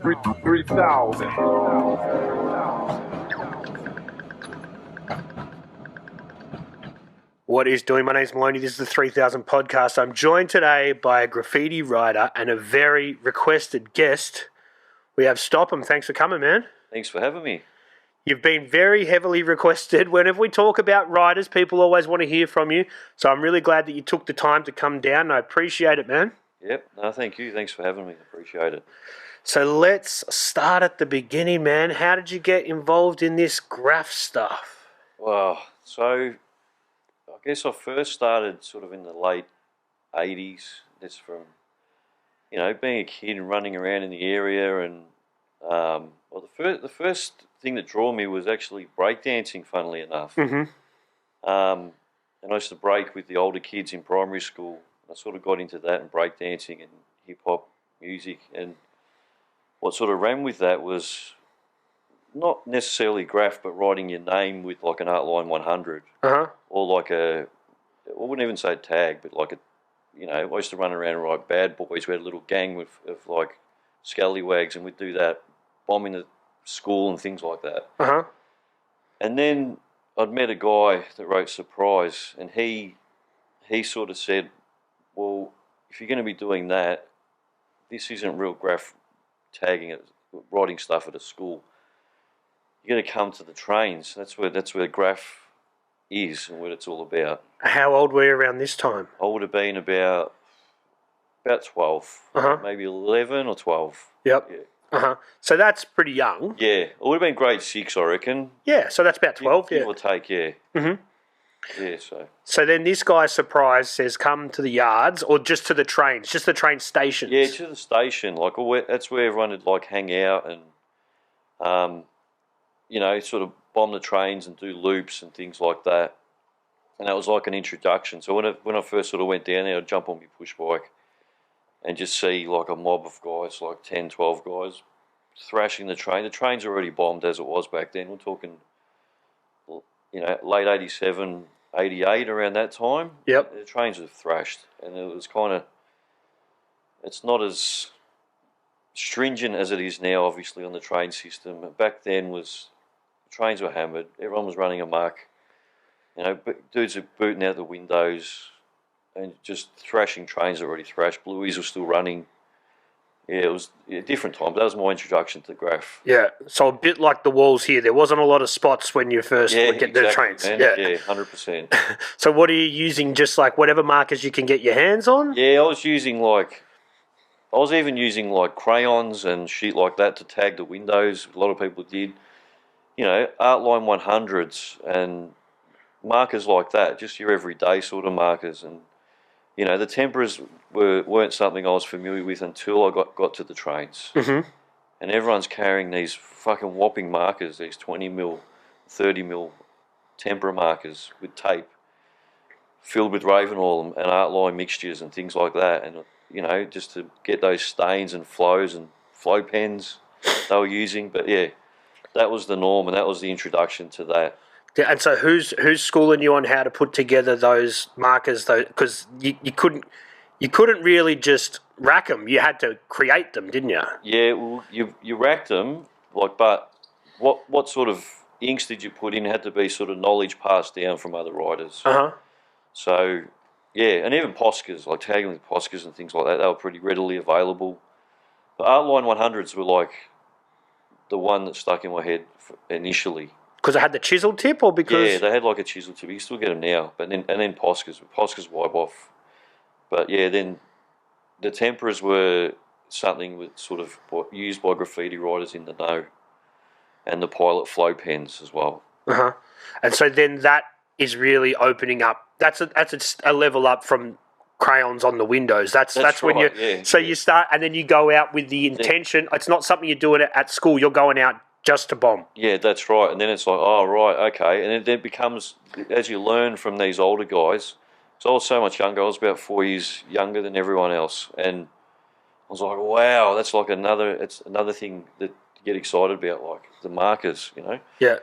3,000. What is doing? My name's Maloney. This is the 3000 podcast. I'm joined today by a graffiti writer and a very requested guest. We have Stopem. Thanks for coming, man. Thanks for having me. You've been very heavily requested. Whenever we talk about writers, people always want to hear from you. So I'm really glad that you took the time to come down. I appreciate it, man. Yep, no, thank you. Thanks for having me. Appreciate it. So let's start at the beginning, man. How did you get involved in this graph stuff? Well, so I guess I first started sort of in the late 80s. That's from, being a kid and running around in the area. And the first thing that drew me was actually breakdancing, funnily enough. Mm-hmm. And I used to break with the older kids in primary school. I sort of got into that and breakdancing and hip-hop music. And what sort of ran with that was not necessarily graph, but writing your name with like an Artline 100. Uh-huh. Or like I wouldn't even say tag, but like I used to run around and write Bad Boys. We had a little gang of like scallywags, and we'd do that, bombing the school and things like that. Uh-huh. And then I'd met a guy that wrote Surprise, and he sort of said, well, if you're going to be doing that, this isn't real graph tagging, writing stuff at a school. You got to come to the trains. That's where graph is and what it's all about. How old were you around this time? I would have been about 12, Uh-huh. maybe 11 or 12. Yep. Yeah. Uh-huh. So that's pretty young. Yeah, it would have been grade 6, I reckon. Yeah, so that's about 12, Give yeah. or take, yeah. Mm-hmm. Yeah, so. So then this guy, Surprise, says come to the yards or just to the trains, just the train stations? Yeah, to the station. Like that's where everyone would like hang out and, sort of bomb the trains and do loops and things like that. And that was like an introduction. So when I first sort of went down there, I'd jump on my push bike and just see like a mob of guys, like 10, 12 guys, thrashing the train. The train's already bombed as it was back then. We're talking, late 87, 88, around that time. Yep. The trains were thrashed, and it was it's not as stringent as it is now, obviously, on the train system. Back then trains were hammered. Everyone was running amok. Dudes were booting out the windows and just thrashing trains already thrashed. Blueies were still running. Yeah, it was a different time. That was my introduction to graph. Yeah, so a bit like the walls here. There wasn't a lot of spots when you first would get the trains. Man. Yeah, 100%. So what are you using, just like whatever markers you can get your hands on? Yeah, I was even using crayons and shit like that to tag the windows. A lot of people did. Artline 100s and markers like that, just your everyday sort of markers. And the temperas weren't something I was familiar with until I got to the trains. Mm-hmm. And everyone's carrying these fucking whopping markers, these 20mm, 30mm tempera markers with tape filled with raven oil and Artline mixtures and things like that. And, just to get those stains and flows and flow pens they were using. But yeah, that was the norm, and that was the introduction to that. Yeah, and so who's schooling you on how to put together those markers, though? Because you couldn't really just rack them. You had to create them, didn't you? Yeah, well, you racked them, but what sort of inks did you put in had to be sort of knowledge passed down from other writers. Uh-huh. So, yeah, and even Poscas, like tagging with Poscas and things like that, they were pretty readily available. The Artline 100s were like the one that stuck in my head initially. Because it had the chisel tip, or because... Yeah, they had like a chisel tip. You still get them now, but then Poscas wipe off. But yeah, then the temperas were something with sort of used by graffiti writers in the know, and the Pilot flow pens as well. Uh-huh. And so then that is really opening up. That's a level up from crayons on the windows. That's when right, you... Yeah, so you start, and then you go out with the intention. It's not something you're doing at school. You're going out just to bomb. Yeah, that's right. And then it's like, oh, right, okay. And then it becomes, as you learn from these older guys, so I was so much younger. I was about 4 years younger than everyone else. And I was like, wow, that's like another thing that you get excited about, like the markers, Yeah.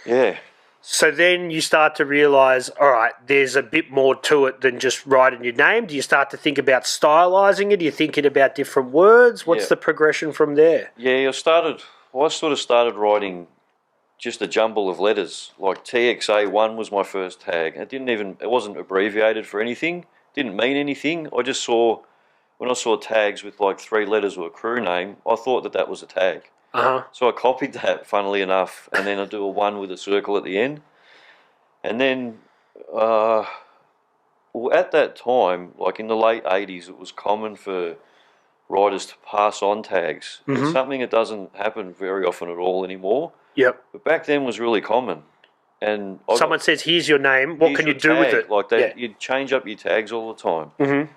Yeah. So then you start to realise, all right, there's a bit more to it than just writing your name. Do you start to think about stylising it? Are you thinking about different words? What's the progression from there? Yeah, I sort of started writing just a jumble of letters. Like TXA1 was my first tag. It wasn't abbreviated for anything. Didn't mean anything. When I saw tags with like 3 letters or a crew name, I thought that was a tag. So I copied that, funnily enough, and then I do a 1 with a circle at the end. And then, well, at that time, like in the late 80s, it was common for writers to pass on tags. It's something that doesn't happen very often at all anymore. Yep. But back then was really common. And someone says, here's your name, what can you do with it? Like you'd change up your tags all the time. And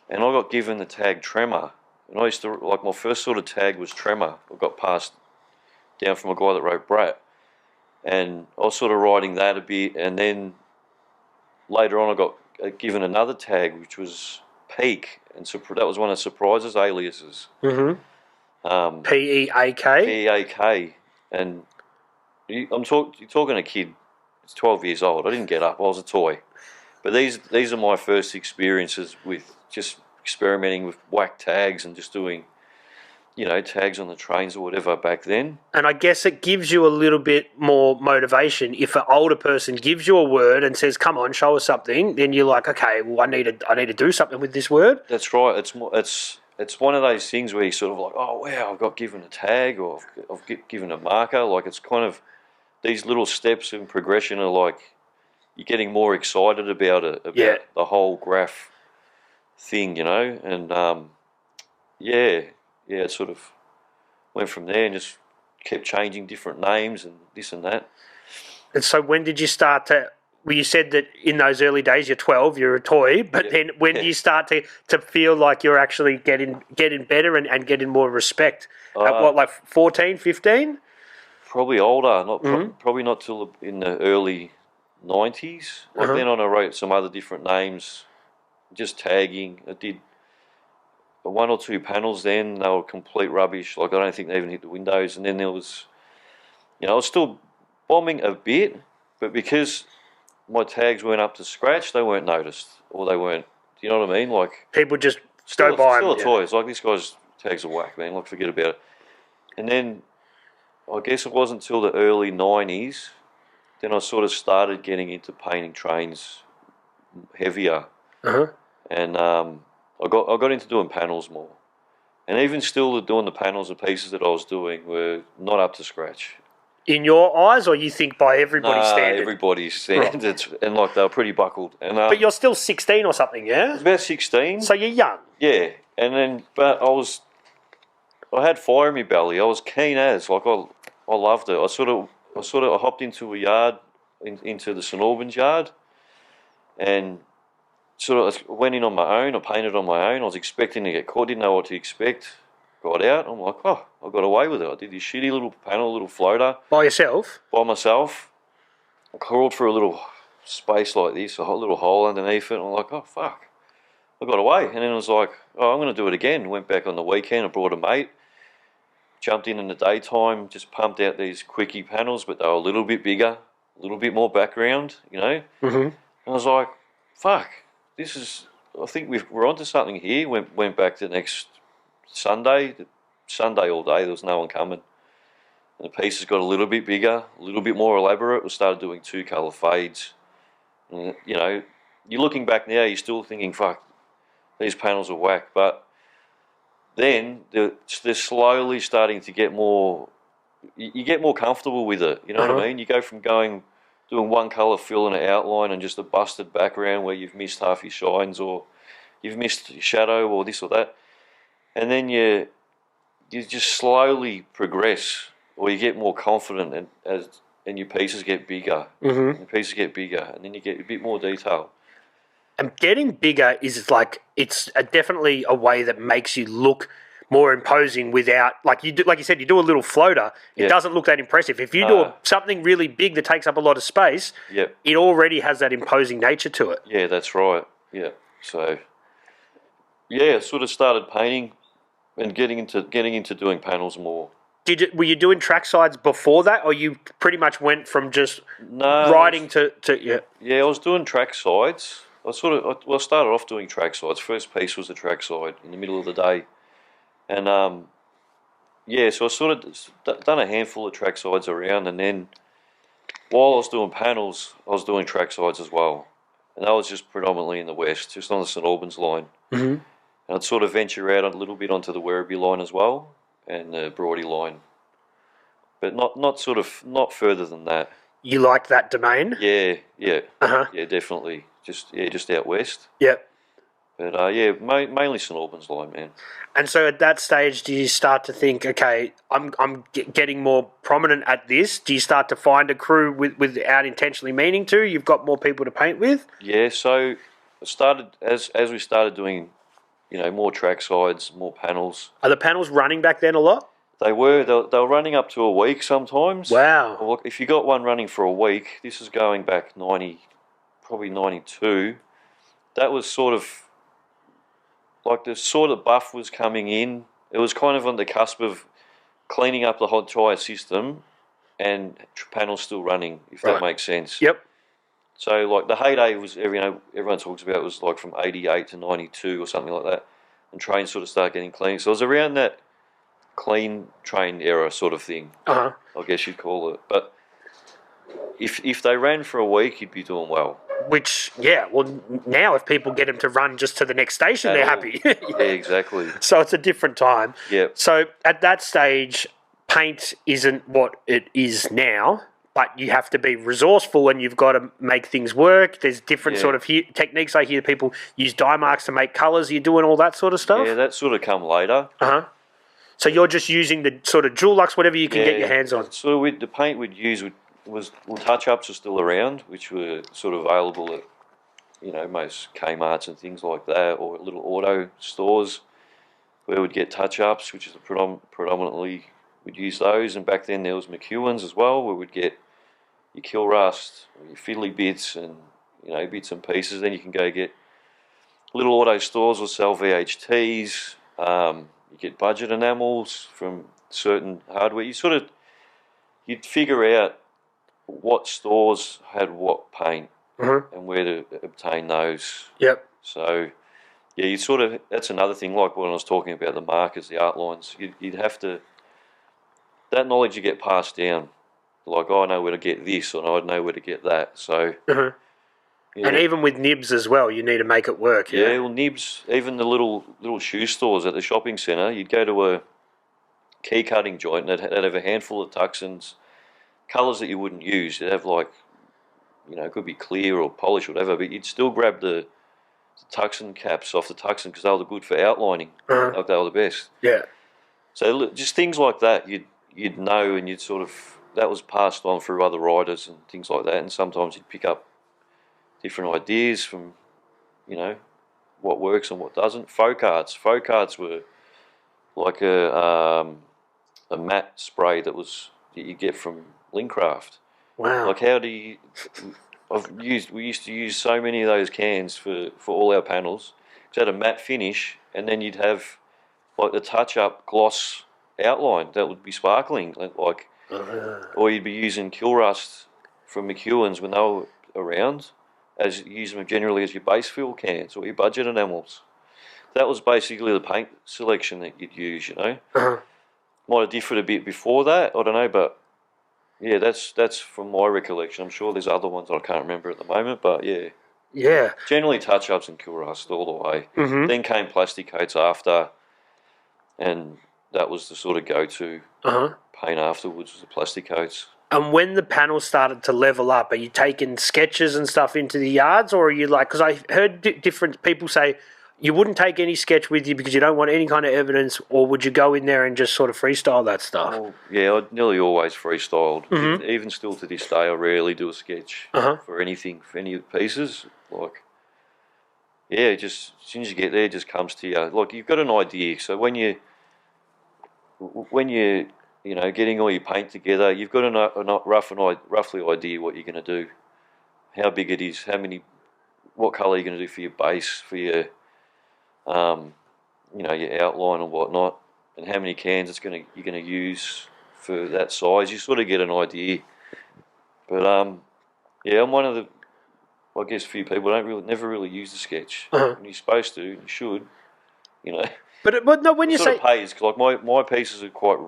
I got given the tag Tremor. And I used to, like, my first sort of tag was Tremor. I got passed down from a guy that wrote Brat. And I was sort of writing that a bit. And then later on I got given another tag, which was Peak. And so that was one of Surprise's aliases. P-E-A-K? P-E-A-K. And you're talking a kid, it's 12 years old. I didn't get up, I was a toy. But these are my first experiences with just experimenting with whack tags and just doing, tags on the trains or whatever back then. And I guess it gives you a little bit more motivation. If an older person gives you a word and says, come on, show us something, then you're like, okay, well, I need to do something with this word. That's right. It's one of those things where you sort of like, oh, wow, I've got given a tag or I've given a marker. Like, it's kind of these little steps in progression are like you're getting more excited about it, about the whole graph thing, and it sort of went from there and just kept changing different names and this and that. And so when did you start to, well, you said that in those early days you're 12, you're a toy, but then when do you start to feel like you're actually getting better and getting more respect? At what, like 14, 15? Probably older, probably not till in the early 90s. Like then on I wrote some other different names, just tagging. I did 1 or 2 panels then, they were complete rubbish. Like I don't think they even hit the windows. And then there was, I was still bombing a bit, but because my tags weren't up to scratch, they weren't noticed, or they weren't, do you know what I mean? Like people just go by them. Still a toys. Like, this guy's tags are whack, man. Like, forget about it. And then I guess it wasn't until the early 90s, then I sort of started getting into painting trains heavier. And I got into doing panels more. And even still doing the panels and pieces that I was doing were not up to scratch. In your eyes, or you think by everybody's standard? Everybody's standards. Right. And like they were pretty buckled. And but you're still 16 or something, yeah? I was about 16. So you're young. Yeah. And then, but I had fire in my belly. I was keen as, like I loved it. I sort of hopped into a yard, into the St Albans yard, and sort of went in on my own. I painted on my own. I was expecting to get caught. Didn't know what to expect. Got out. I'm like, oh, I got away with it. I did this shitty little panel, little floater. By yourself? By myself. I crawled through a little space like this, a little hole underneath it. And I'm like, oh, fuck. I got away. And then I was like, oh, I'm going to do it again. Went back on the weekend. I brought a mate. Jumped in the daytime. Just pumped out these quickie panels, but they were a little bit bigger, a little bit more background, And I was like, fuck. I think we're onto something here. Went back the next Sunday all day. There was no one coming. And the pieces got a little bit bigger, a little bit more elaborate. We started doing 2-colour fades. And, you're looking back now, you're still thinking, fuck, these panels are whack. But then they're slowly starting to get more, you get more comfortable with it. You know what I mean? You go from doing 1-colour fill and an outline and just a busted background where you've missed half your shines or you've missed your shadow or this or that. And then you just slowly progress, or you get more confident, and your pieces get bigger. Your pieces get bigger, and then you get a bit more detail. And getting bigger is it's definitely a way that makes you look more imposing without, like you said, you do a little floater. It doesn't look that impressive. If you do something really big that takes up a lot of space, it already has that imposing nature to it. Yeah, that's right. Yeah. So, I sort of started painting and getting into doing panels more. Were you doing track sides before that, or you pretty much went from just No, riding to yeah? yeah, I was doing track sides. I started off doing track sides. First piece was a track side in the middle of the day, and yeah, so I sort of done a handful of track sides around, and then while I was doing panels, I was doing track sides as well, and that was just predominantly in the west, just on the St Albans line. Mm-hmm. And I'd sort of venture out a little bit onto the Werribee line as well, and the Broady line, but not further than that. You like that domain? Yeah, Uh-huh. yeah, definitely. Just out west. Yep. But yeah, mainly St Albans line, man. And so at that stage, do you start to think, okay, I'm getting more prominent at this? Do you start to find a crew without intentionally meaning to? You've got more people to paint with? Yeah, so I started as we started doing, more track sides, more panels. Are the panels running back then a lot? They were running up to a week sometimes. Wow. Well, if you got one running for a week, this is going back 90, probably 92. That was sort of like the sort of buff was coming in. It was kind of on the cusp of cleaning up the hot tire system and panels still running, if that makes sense. Yep. So like the heyday was, everyone talks about, was like from 88 to 92 or something like that, and trains sort of started getting clean. So it was around that clean train era sort of thing, I guess you'd call it. But if they ran for a week, you'd be doing well. Which, yeah, well, now if people get them to run just to the next station, they're happy. Yeah, exactly. So it's a different time. Yeah. So at that stage, paint isn't what it is now, but you have to be resourceful and you've got to make things work. There's different sort of techniques. I hear people use dye marks to make colours. You're doing all that sort of stuff? Yeah, that sort of come later. Uh-huh. So you're just using the sort of Dulux, whatever you can get your hands on. So the paint we'd use touch-ups are still around, which were sort of available at, most Kmarts and things like that, or little auto stores where we'd get touch-ups, which is predominantly we'd use those. And back then there was McEwen's as well, where we'd get your kill rust, or your fiddly bits, and bits and pieces. Then you can go get little auto stores will sell VHTs. You get budget enamels from certain hardware. You'd figure out what stores had what paint and where to obtain those. Yep. So, yeah, that's another thing, like when I was talking about the markers, the art lines, you'd have to, that knowledge you get passed down. Like, I know where to get this, and I know where to get that. So, yeah. And even with nibs as well, you need to make it work. Yeah, well, nibs, even the little shoe stores at the shopping centre, you'd go to a key cutting joint and they'd have a handful of tuxins, colours that you wouldn't use. You'd have it could be clear or polished or whatever, but you'd still grab the tuxin caps off the tuxin because they were good for outlining. Like they were the best. Yeah. So just things like that, you'd know, and that was passed on through other riders and things like that. And sometimes you'd pick up different ideas from, what works and what doesn't. Folk arts were like a matte spray that you get from Lincraft. Wow. Like we used to use so many of those cans for all our panels. It had a matte finish, and then you'd have like the touch-up gloss outline that would be sparkling, or you'd be using kill rust from McEwen's when they were around, use them generally as your base fill cans or your budget enamels. That was basically the paint selection that you'd use, Might have differed a bit before that, I don't know, but yeah, that's from my recollection. I'm sure there's other ones I can't remember at the moment, but yeah. Yeah. Generally touch-ups and kill rust all the way. Then came plastic coats after, and that was the sort of go-to paint afterwards was the plastic coats. And when the panels started to level up, are you taking sketches and stuff into the yards, or are you because I heard different people say you wouldn't take any sketch with you because you don't want any kind of evidence, or would you go in there and just sort of freestyle that stuff? Well, yeah, I nearly always freestyled. Even still to this day, I rarely do a sketch for anything, for any pieces. Just as soon as you get there, it just comes to you. You've got an idea, so when you getting all your paint together, you've got a roughly idea what you're going to do, how big it is, what colour you're going to do for your base, for your, your outline and whatnot, and how many cans you're going to use for that size. You sort of get an idea. But yeah, I'm one of the, I guess, few people that never really use the sketch. And you're supposed to, you should, you know. But no, when you say it pays, like my pieces are quite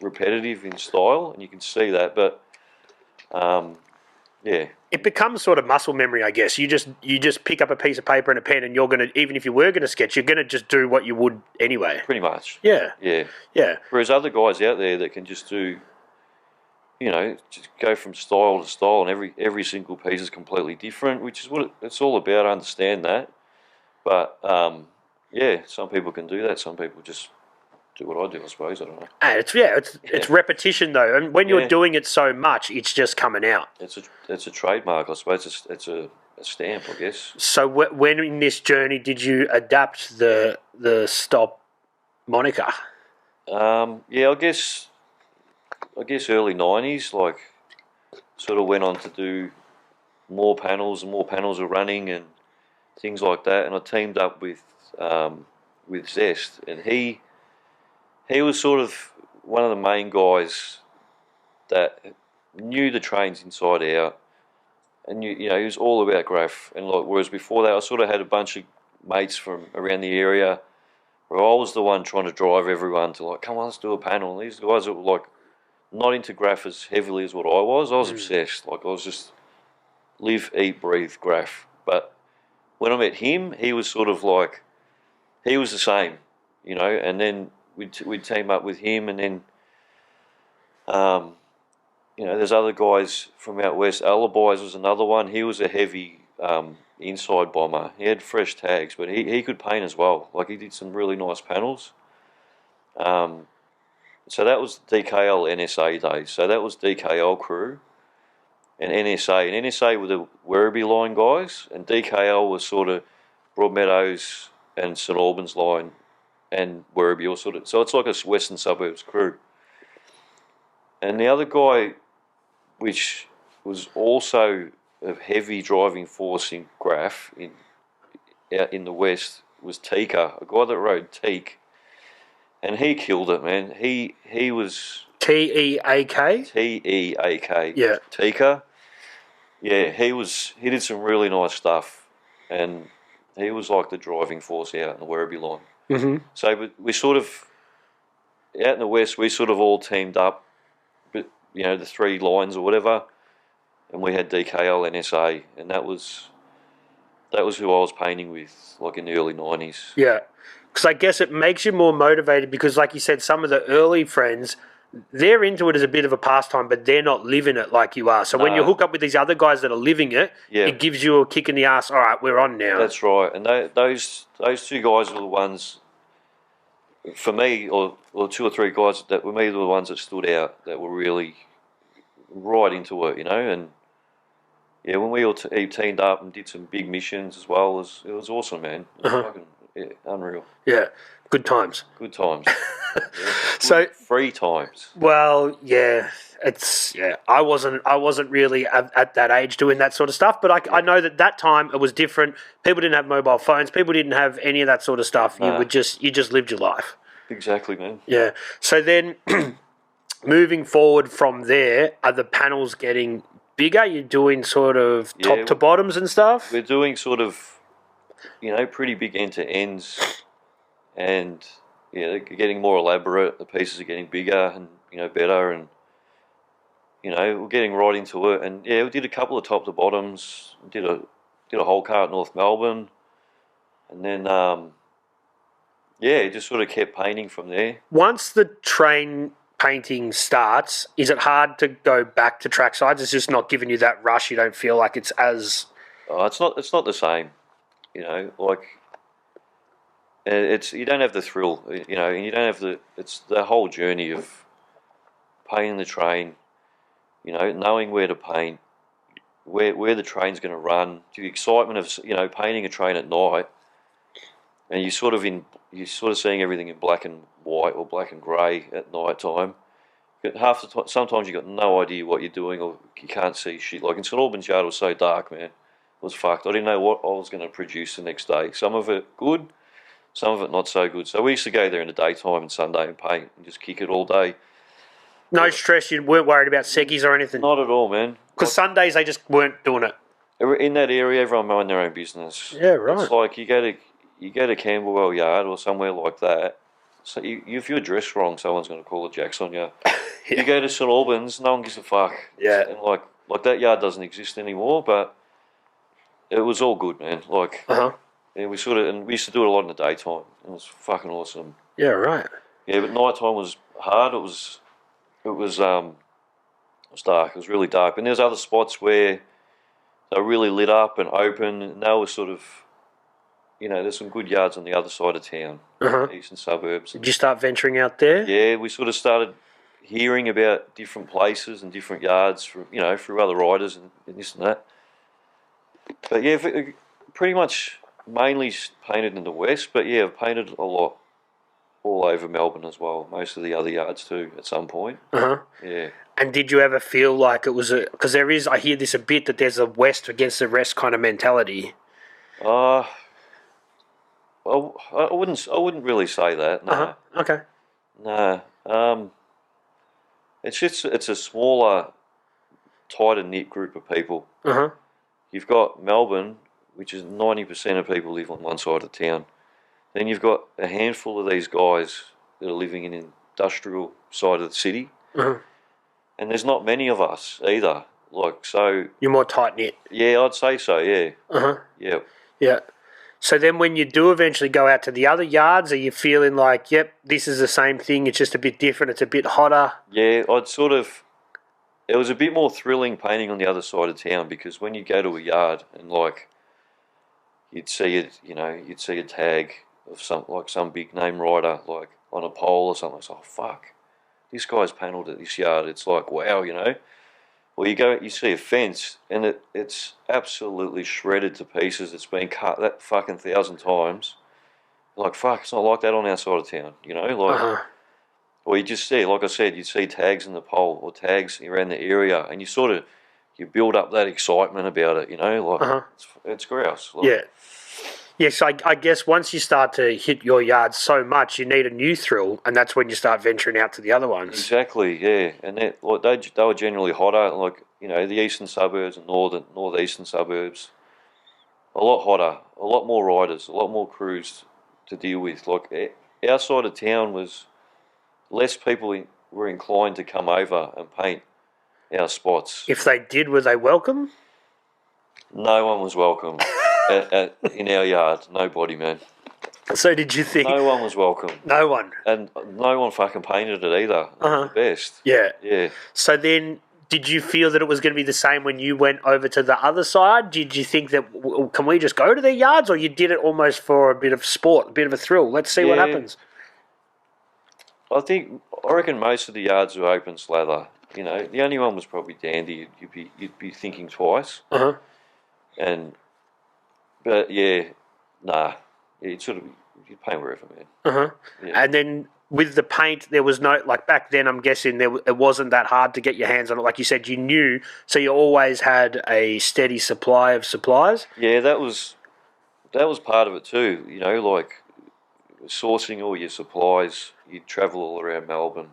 repetitive in style, and you can see that. But yeah, it becomes sort of muscle memory, I guess. You just pick up a piece of paper and a pen, and you're gonna, even if you were gonna sketch, you're gonna just do what you would anyway. pretty much. Yeah. Yeah. Whereas other guys out there that can just do, you know, just go from style to style, and every single piece is completely different, which is what it's all about. I understand that, but yeah, some people can do that. Some people just do what I do, I suppose. I don't know. It's repetition though, and when you're doing it so much, it's just coming out. It's a trademark, I suppose. It's a stamp, I guess. So when in this journey did you adapt the Stop moniker? Yeah, I guess early '90s, like, sort of went on to do more panels, and more panels are running and things like that. And I teamed up with Zest, and he was sort of one of the main guys that knew the trains inside out, and you know, he was all about graph. And like, whereas before that, I sort of had a bunch of mates from around the area, where I was the one trying to drive everyone to, like, come on, let's do a panel. And these guys that were like not into graph as heavily as what I was. I was obsessed. Like, I was just live, eat, breathe graph. But when I met him, he was sort of like, he was the same, you know. And then we'd team up with him, and then you know, there's other guys from out west. Alibis was another one. He was a heavy inside bomber. He had fresh tags, but he could paint as well. Like, he did some really nice panels. So that was DKL NSA days. So that was DKL crew and NSA. And NSA were the Werribee line guys, and DKL was sort of Broadmeadows and St Albans line and Werribee, or sort of. So it's like a western suburbs crew. And the other guy, which was also a heavy driving force in graph out in the west, was Tika, a guy that rode Teak, and he killed it, man. He was Teak. Teak. Yeah, Tika. Yeah, he did some really nice stuff, and he was like the driving force out in the Werribee line. Mm-hmm. So we sort of, out in the west, we sort of all teamed up, but, you know, the three lines or whatever, and we had DKL NSA, and that was who I was painting with, like, in the early '90s. Yeah, because I guess it makes you more motivated, because, like you said, some of the early friends, they're into it as a bit of a pastime, but they're not living it like you are. So when you hook up with these other guys that are living it, it gives you a kick in the ass. All right, we're on now. That's right. And those two guys were the ones, for me, or two or three guys that were me, the ones that stood out, that were really right into it, you know. And yeah, when we all teamed up and did some big missions as well, it was awesome, man. It was fucking unreal. Yeah, good times. Good times. So free times. Well, yeah, I wasn't really at that age doing that sort of stuff, but I know that time it was different. People didn't have mobile phones. People didn't have any of that sort of stuff. Nah. You just lived your life. Exactly, man. Yeah. So then, moving forward from there, are the panels getting bigger? You're doing sort of top to bottoms and stuff? We're doing sort of, you know, pretty big end to ends, and yeah, they're getting more elaborate. The pieces are getting bigger and, you know, better, and, you know, we're getting right into it. And yeah, we did a couple of top to bottoms. Did a whole car at North Melbourne, and then just sort of kept painting from there. Once the train painting starts, is it hard to go back to track sides? It's just not giving you that rush. You don't feel like it's as... It's not the same, you know. Like, you don't have the thrill, you know, and you don't have it's the whole journey of painting the train, you know, knowing where to paint, where the train's going to run, the excitement of, you know, painting a train at night, and you're sort of seeing everything in black and white or black and grey at night time. Sometimes you got no idea what you're doing, or you can't see shit. Like in St Albans Yard, it was so dark, man. It was fucked. I didn't know what I was going to produce the next day. Some of it good, some of it not so good. So we used to go there in the daytime and Sunday and paint and just kick it all day. No stress. You weren't worried about seggies or anything. Not at all, man. Because Sundays they just weren't doing it. In that area, everyone mind their own business. Yeah, right. It's like you go to Camberwell Yard or somewhere like that. So if you're dressed wrong, someone's going to call the jacks on you. Yeah. You go to St Albans, no one gives a fuck. Yeah. And like that yard doesn't exist anymore, but it was all good, man. Like, and we used to do it a lot in the daytime. It was fucking awesome. Yeah, right. Yeah, but nighttime was hard. It was dark. It was really dark. And there's other spots where they were really lit up and open, and they were sort of, there's some good yards on the other side of town, eastern suburbs. Did you start venturing out there? Yeah, we sort of started hearing about different places and different yards through other riders and this and that. But yeah, pretty much mainly painted in the west, but yeah, I've painted a lot all over Melbourne as well. Most of the other yards too at some point. Yeah. And did you ever feel like it was because I hear this a bit, that there's a west against the rest kind of mentality? I wouldn't really say that. No. Okay. No. It's a smaller, tighter knit group of people. You've got Melbourne, which is 90% of people live on one side of town. Then you've got a handful of these guys that are living in the industrial side of the city. And there's not many of us either. So you're more tight knit. Yeah, I'd say so. Yeah. Yeah. Yeah. So then, when you do eventually go out to the other yards, are you feeling like, yep, this is the same thing? It's just a bit different. It's a bit hotter. Yeah, it was a bit more thrilling painting on the other side of town, because when you go to a yard and you'd see it, you'd see a tag of some big name rider on a pole or something. It's like, oh, fuck, this guy's panelled at this yard. It's like, wow, Well, you see a fence and it's absolutely shredded to pieces. It's been cut that fucking 1,000 times. Like, fuck, it's not like that on our side of town, Or you just see, like I said, you'd see tags in the pole or tags around the area, and you build up that excitement about it, it's grouse. Yeah. Yes, I guess once you start to hit your yard so much, you need a new thrill, and that's when you start venturing out to the other ones. Exactly, yeah. And they were generally hotter, the eastern suburbs and northeastern suburbs. A lot hotter, a lot more riders, a lot more crews to deal with. Our side of town was less people were inclined to come over and paint our spots. If they did, were they welcome? No one was welcome. In our yard, nobody, man. So did you think... No one was welcome. No one? And no one fucking painted it either. The best. Yeah. Yeah. So then, did you feel that it was going to be the same when you went over to the other side? Did you think that, can we just go to their yards? Or you did it almost for a bit of sport, a bit of a thrill? Let's see what happens. I reckon most of the yards were open slather. The only one was probably Dandy. You'd be thinking twice. But yeah, nah. You'd paint wherever, man. Yeah. And then with the paint, there was no, back then, I'm guessing it wasn't that hard to get your hands on it. Like you said, you knew, so you always had a steady supply of supplies. Yeah, that was part of it too. Sourcing all your supplies. You'd travel all around Melbourne,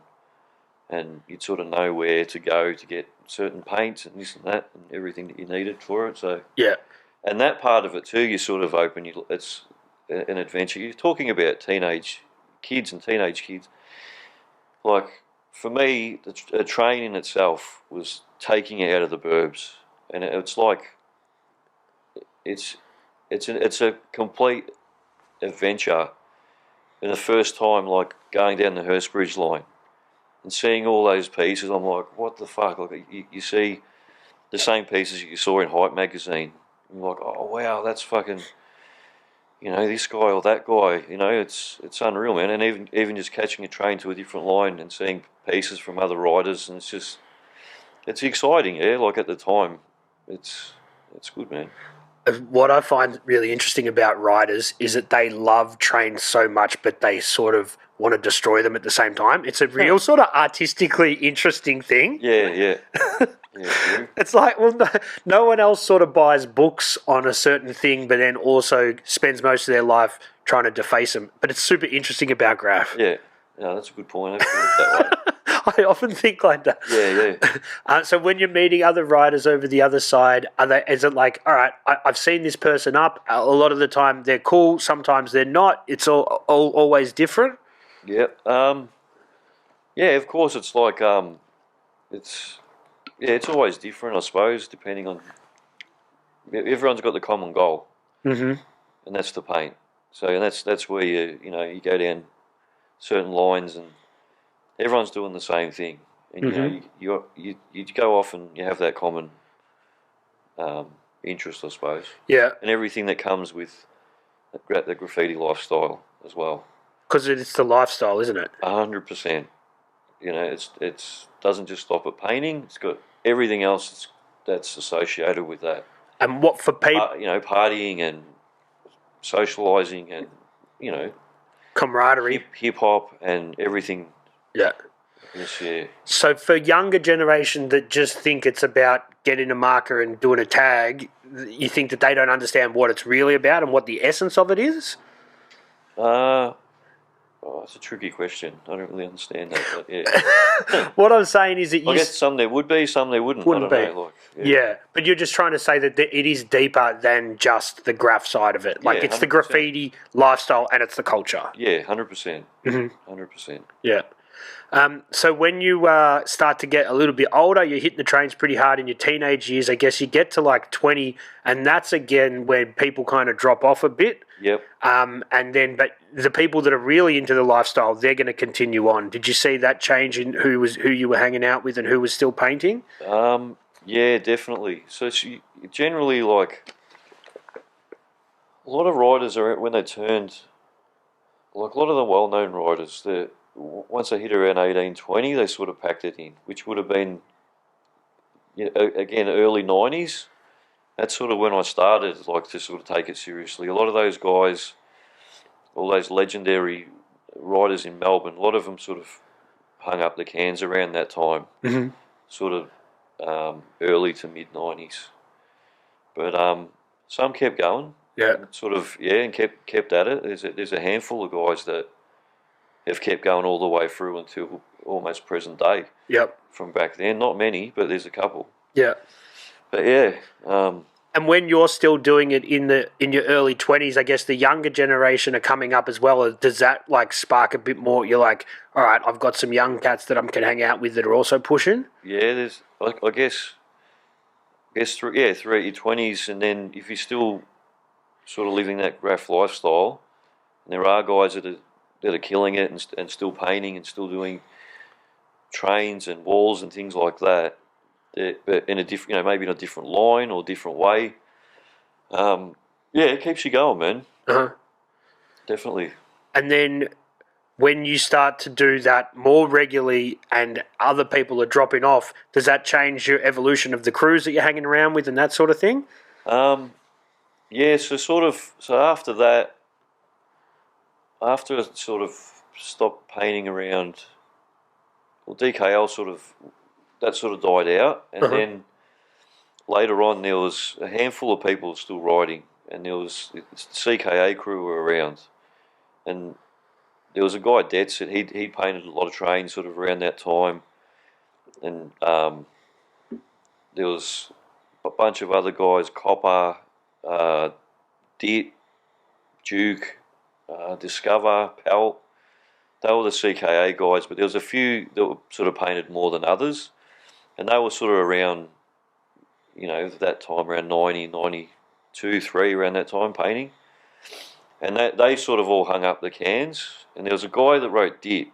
and you'd sort of know where to go to get certain paints and this and that and everything that you needed for it. So yeah. And that part of it too, you sort of open. It's an adventure. You're talking about teenage kids. For me, the train in itself was taking it out of the burbs, and it's a complete adventure. And the first time, going down the Hurstbridge line and seeing all those pieces, I'm like, what the fuck? You see the same pieces you saw in Hype magazine. You're like, oh wow, that's fucking, this guy or that guy. It's unreal, man. And even just catching a train to a different line and seeing pieces from other riders, and it's exciting. Yeah, at the time, it's good, man. What I find really interesting about riders is that they love trains so much, but they sort of want to destroy them at the same time. It's a real sort of artistically interesting thing. Yeah. Yeah, true. It's like, well, no one else sort of buys books on a certain thing, but then also spends most of their life trying to deface them. But it's super interesting about graph. Yeah, that's a good point. I I often think like that. Yeah. So when you're meeting other riders over the other side, is it like, all right, I've seen this person up. A lot of the time they're cool. Sometimes they're not. It's always different. Yep. Yeah, of course, it's like it's always different, I suppose, depending on. Everyone's got the common goal, Mm-hmm. and that's to paint. So, and that's where you go down certain lines, and everyone's doing the same thing, and you go off and you have that common interest, I suppose. Yeah. And everything that comes with the graffiti lifestyle as well. Because it's the lifestyle, isn't it? 100%. It's doesn't just stop at painting. It's got everything else that's associated with that. And what for people? Partying and socialising and Camaraderie. hip hop and everything. Yeah. Yes, yeah. So for younger generation that just think it's about getting a marker and doing a tag, you think that they don't understand what it's really about and what the essence of it is? It's a tricky question. I don't really understand that, but yeah. What I'm saying is that I guess some there would be, some there wouldn't. Wouldn't I don't be. know. Yeah, but you're just trying to say that it is deeper than just the graph side of it. Like Yeah, it's the 100%. graffiti lifestyle and it's the culture. Yeah, 100%. 100%. Yeah. So when you start to get a little bit older, you're hitting the trains pretty hard in your teenage years. I guess you get to like 20, and that's again when people kind of drop off a bit. Yep. But the people that are really into the lifestyle, they're going to continue on. Did you see that change in who you were hanging out with and who was still painting? Yeah, definitely. So generally, like a lot of riders are when they turned, like a lot of the well-known riders, once they hit around 18, 20, they sort of packed it in, which would have been, again, early 90s. That's sort of when I started, like, to sort of take it seriously. A lot of those guys, all those legendary riders in Melbourne, a lot of them sort of hung up the cans around that time, sort of early to mid-90s. But some kept going. Yeah. And kept at it. There's a handful of guys that have kept going all the way through until almost present day. Yep. From back then, not many, but there's a couple. Yeah. But yeah. And when you're still doing it in your early 20s, I guess the younger generation are coming up as well. Does that like spark a bit more? You're like, all right, I've got some young cats that I can hang out with that are also pushing. Yeah, there's I guess through your 20s, and then if you're still sort of living that graph lifestyle, and there are guys that are killing it and still painting and still doing trains and walls and things like that, but in a different, maybe in a different line or different way. It keeps you going, man. Definitely. And then when you start to do that more regularly and other people are dropping off, does that change your evolution of the crews that you're hanging around with and that sort of thing? Yeah, so after that, after I sort of stopped painting around, well, DKL that sort of died out, and then later on there was a handful of people still riding, and there was the CKA crew were around, and there was a guy Detz that he painted a lot of trains sort of around that time, and there was a bunch of other guys, Copper, Dit, Duke, Discover, Pelt. They were the CKA guys, but there was a few that were sort of painted more than others, and they were sort of around, that time, around 90, 92, 3, around that time painting. And they sort of all hung up the cans, and there was a guy that wrote Dit,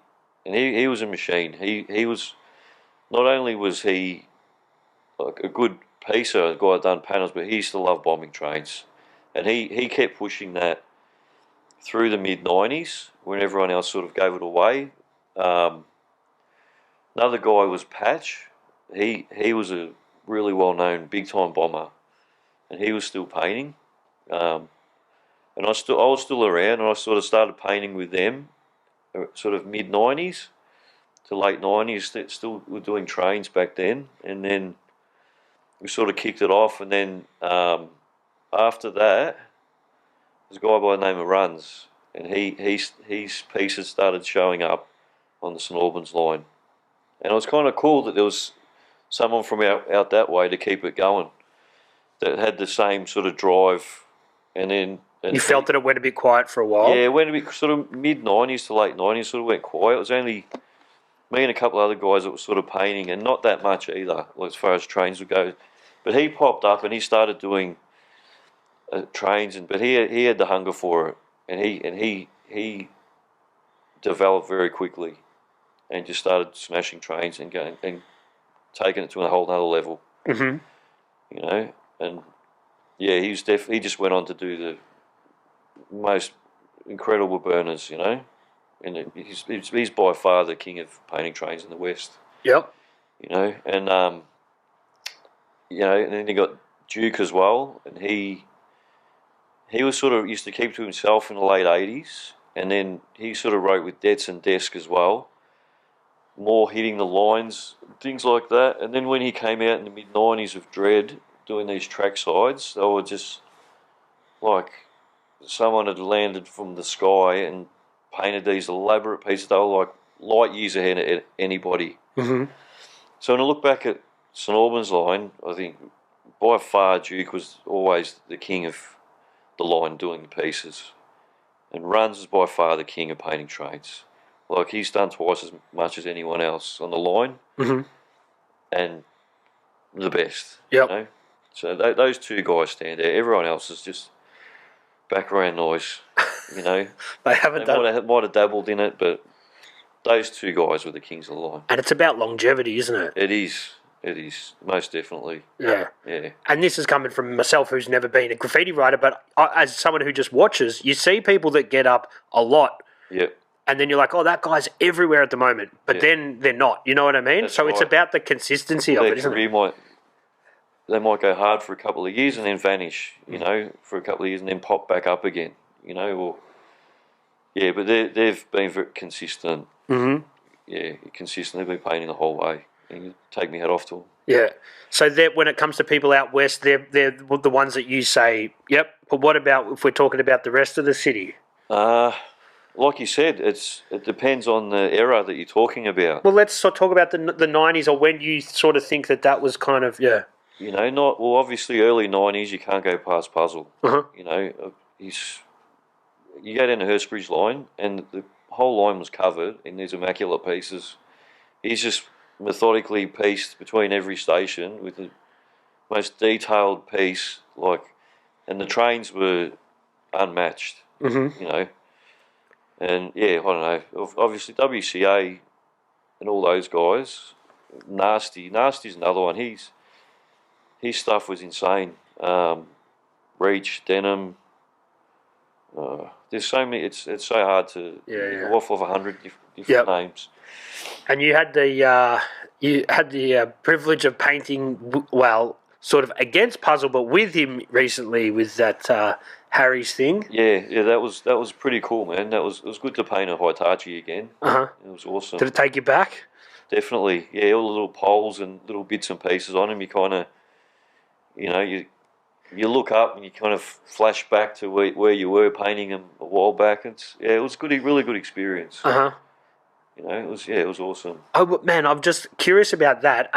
and he was a machine. He was, not only was he like a good piecer, a guy that done panels, but he used to love bombing trains. And he kept pushing that through the mid-90s when everyone else sort of gave it away. Another guy was Patch. He was a really well-known big-time bomber, and he was still painting. And I was still around, and I sort of started painting with them, sort of mid-90s to late 90s. Still were doing trains back then, and then we sort of kicked it off, and then after that, there's a guy by the name of Runs, and his pieces started showing up on the St Albans line, And it was kind of cool that there was someone from out that way to keep it going that had the same sort of drive. And then You felt that it went a bit quiet for a while? Yeah, it went a bit sort of mid-90s to late 90s, sort of went quiet. It was only me and a couple of other guys that were sort of painting, and not that much either, as far as trains would go. But he popped up and he started doing trains, but he had the hunger for it, and he developed very quickly, and just started smashing trains and going and taking it to a whole other level. Mm-hmm. You know, and yeah, he just went on to do the most incredible burners, you know, and he's by far the king of painting trains in the West. Yep. You know, and you know, and then you got Duke as well, and he was sort of used to keep to himself in the late 80s, and then he sort of wrote with Dets and Desk as well, more hitting the lines, things like that. And then when he came out in the mid 90s with Dread doing these track sides, they were just like someone had landed from the sky and painted these elaborate pieces. They were like light years ahead of anybody. Mm-hmm. So when I look back at St Albans line, I think by far Duke was always the king of the line doing the pieces, and Runs is by far the king of painting trains. Like, he's done twice as much as anyone else on the line, mm-hmm. and the best. Yep. You know? So those two guys stand out. Everyone else is just background noise. You know, They might have dabbled in it, but those two guys were the kings of the line. And it's about longevity, isn't it? It is. It is, most definitely. Yeah. Yeah. And this is coming from myself, who's never been a graffiti writer, but as someone who just watches, you see people that get up a lot. Yep. And then you're like, oh, that guy's everywhere at the moment. But then they're not. You know what I mean? That's so it's right. about the consistency of it, isn't it? They might go hard for a couple of years and then vanish, you know, for a couple of years and then pop back up again, you know. Or yeah, but they've been very consistent. Mm-hmm. Yeah, consistent. They've been painting the whole way. And you take my hat off to them. Yeah. So when it comes to people out west, they're the ones that you say, yep. But what about if we're talking about the rest of the city? Like you said, it depends on the era that you're talking about. Well, let's talk about the 90s, or when you sort of think that was kind of, yeah. You know, obviously early 90s, you can't go past Puzzle. Uh-huh. You know, you go down to Hurstbridge line, and the whole line was covered in these immaculate pieces. He's just methodically pieced between every station with the most detailed piece, and the trains were unmatched. Mm-hmm. You know, and yeah, I don't know. Obviously, WCA and all those guys, Nasty's another one. His stuff was insane. Reach, Denim. There's so many. It's so hard to go off of 100 different names. And you had the privilege of painting, well, sort of against Puzzle, but with him recently with that Harry's thing. Yeah, that was pretty cool, man. It was good to paint a Hitachi again. Uh-huh. It was awesome. Did it take you back? Definitely, yeah. All the little poles and little bits and pieces on him. You kind of, you know, you look up and you kind of flash back to where you were painting him a while back. It was good, really good experience. Uh-huh. You know, it was awesome. Oh, but man, I'm just curious about that.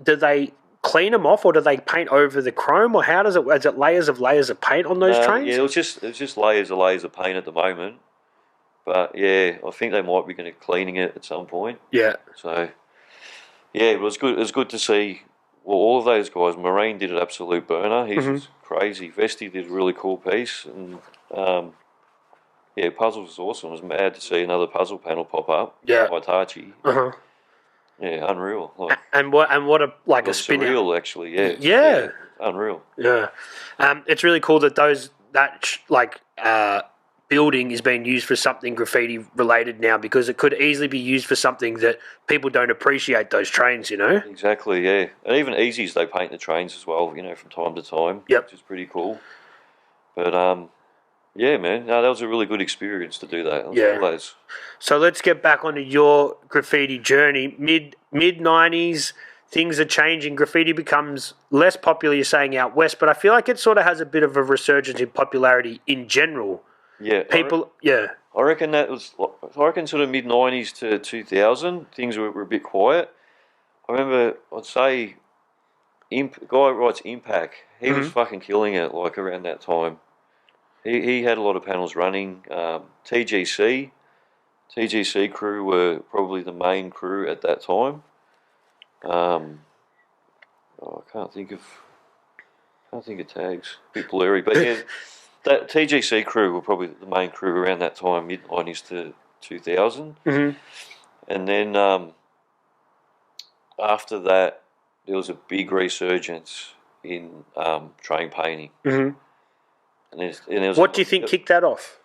Do they clean them off, or do they paint over the chrome, or how does it? Is it layers of paint on those trains? Yeah, it was just layers of paint at the moment. But yeah, I think they might be going to cleaning it at some point. Yeah. So yeah, it was good. It was good to see. Well, all of those guys. Marine did an absolute burner. He was crazy. Vesti did a really cool piece, and yeah, Puzzle was awesome. I was mad to see another Puzzle panel pop up. Yeah. Hitachi. Uh-huh. Yeah, unreal. And what a spin surreal, actually. Yeah. Yeah. Unreal. Yeah. It's really cool that building is being used for something graffiti related now, because it could easily be used for something that people don't appreciate, those trains, you know? Exactly, yeah. And even Easies, they paint the trains as well, you know, from time to time. Yep. Which is pretty cool. But yeah, man, no, that was a really good experience to do that. Yeah. So let's get back onto your graffiti journey. Mid 90s, things are changing. Graffiti becomes less popular, you're saying, out west, but I feel like it sort of has a bit of a resurgence in popularity in general. Yeah. I reckon sort of mid 90s to 2000, things were a bit quiet. I remember, I'd say, guy who writes Impact, he was fucking killing it, like, around that time. He had a lot of panels running. TGC crew were probably the main crew at that time. I can't think of tags. A bit blurry, but yeah, that TGC crew were probably the main crew around that time, mid 90s to 2000. And then after that, there was a big resurgence in train painting. And there was What do you think kicked that off?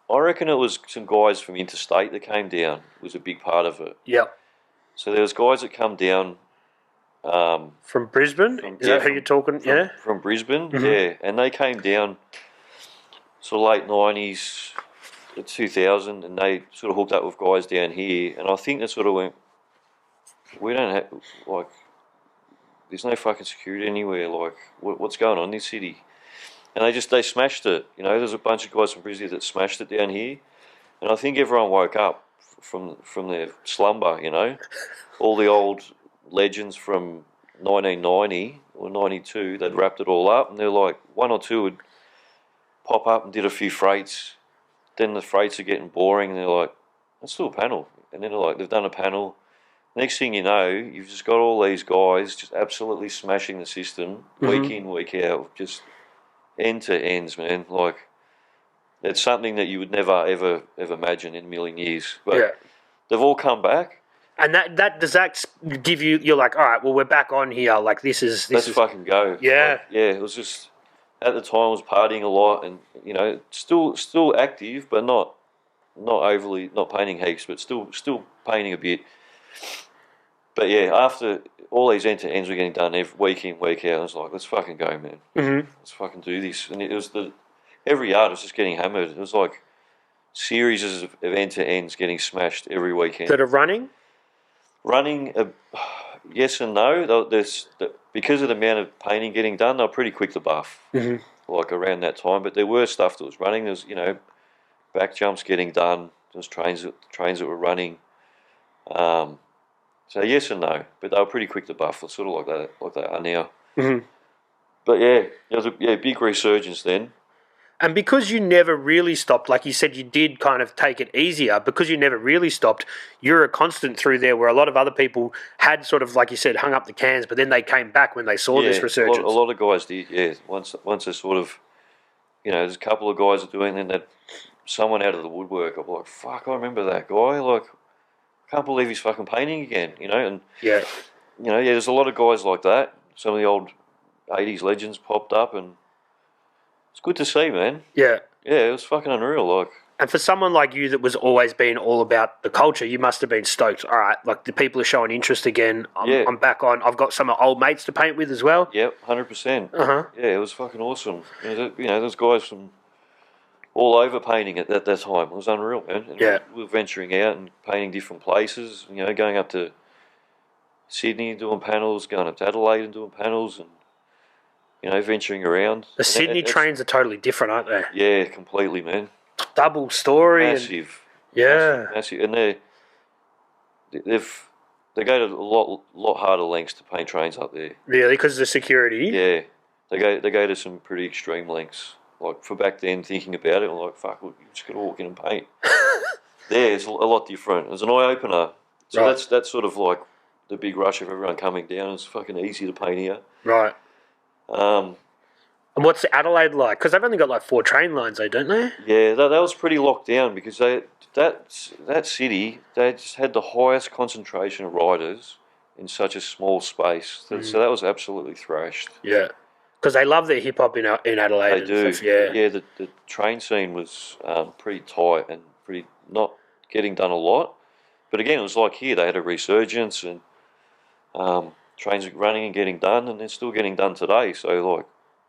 I reckon it was some guys from interstate that came down. Was a big part of it. Yep. So there was guys that come down from Brisbane. Is that who you're talking? From Brisbane. Yeah, and they came down sort of late 90s, 2000, and they sort of hooked up with guys down here. And I think they sort of went, we don't have, like, there's no fucking security anywhere. Like, what's going on in this city? And they smashed it. You know, there's a bunch of guys from Brisbane that smashed it down here. And I think everyone woke up from their slumber, you know. All the old legends from 1990 or 92, they'd wrapped it all up. And they're like, one or two would pop up and did a few freights. Then the freights are getting boring. And they're like, let's do a panel. And then they're like, they've done a panel. Next thing you know, you've just got all these guys just absolutely smashing the system week in, week out, just end to ends, man. Like, it's something that you would never ever imagine in a million years. But they've all come back. And that does that give you? You're like, all right, well, we're back on here. Like, let's fucking go. Yeah, like, yeah. It was just at the time I was partying a lot, and you know, still active, but not overly, not painting heaps, but still painting a bit. But yeah, after all these end to ends were getting done every week in, week out, I was like, let's fucking go, man. Let's fucking do this. And it was every art was just getting hammered. It was like series of end to ends getting smashed every weekend. That are running? Running, yes and no. Because of the amount of painting getting done, they're pretty quick to buff, like around that time. But there were stuff that was running. There was, you know, back jumps getting done. There was trains that were running. So yes and no, but they were pretty quick to buff, sort of like they are now. But yeah, there was a big resurgence then. And because you never really stopped, like you said, you did kind of take it easier. Because you never really stopped, you're a constant through there. Where a lot of other people had sort of, like you said, hung up the cans, but then they came back when they saw this resurgence. A lot of guys did. Yeah, once they sort of, you know, there's a couple of guys that doing, and then someone out of the woodwork. I'm like, fuck, I remember that guy. Like, can't believe he's fucking painting again, you know. And there's a lot of guys like that. Some of the old 80s legends popped up, and it's good to see, man. Yeah, it was fucking unreal. Like, and for someone like you that was always been all about the culture, you must have been stoked. All right, like, the people are showing interest again. I'm back on. I've got some old mates to paint with as well. Yep, 100%. Yeah, it was fucking awesome. You know, there's guys from all over painting at that time. It was unreal, man. And we were venturing out and painting different places, you know, going up to Sydney and doing panels, going up to Adelaide and doing panels, and, you know, venturing around. The Sydney trains are totally different, aren't they? Yeah, completely, man. Double story. Massive. Massive. And they go to a lot harder lengths to paint trains up there. Really? Because of the security? Yeah. They go to some pretty extreme lengths. Like, for back then, thinking about it, I'm like, fuck, you just got to walk in and paint. There, it's a lot different. It was an eye-opener. So that's sort of like the big rush of everyone coming down. It's fucking easy to paint here. Right. And what's Adelaide like? Because they've only got like 4 train lines, though, don't they? Yeah, that was pretty locked down, because that city, they just had the highest concentration of riders in such a small space. So that was absolutely thrashed. Yeah. Because they love their hip hop in Adelaide. They do. Stuff, yeah. Yeah, the train scene was pretty tight and pretty not getting done a lot. But again, it was like here, they had a resurgence, and trains were running and getting done, and they're still getting done today. So, like,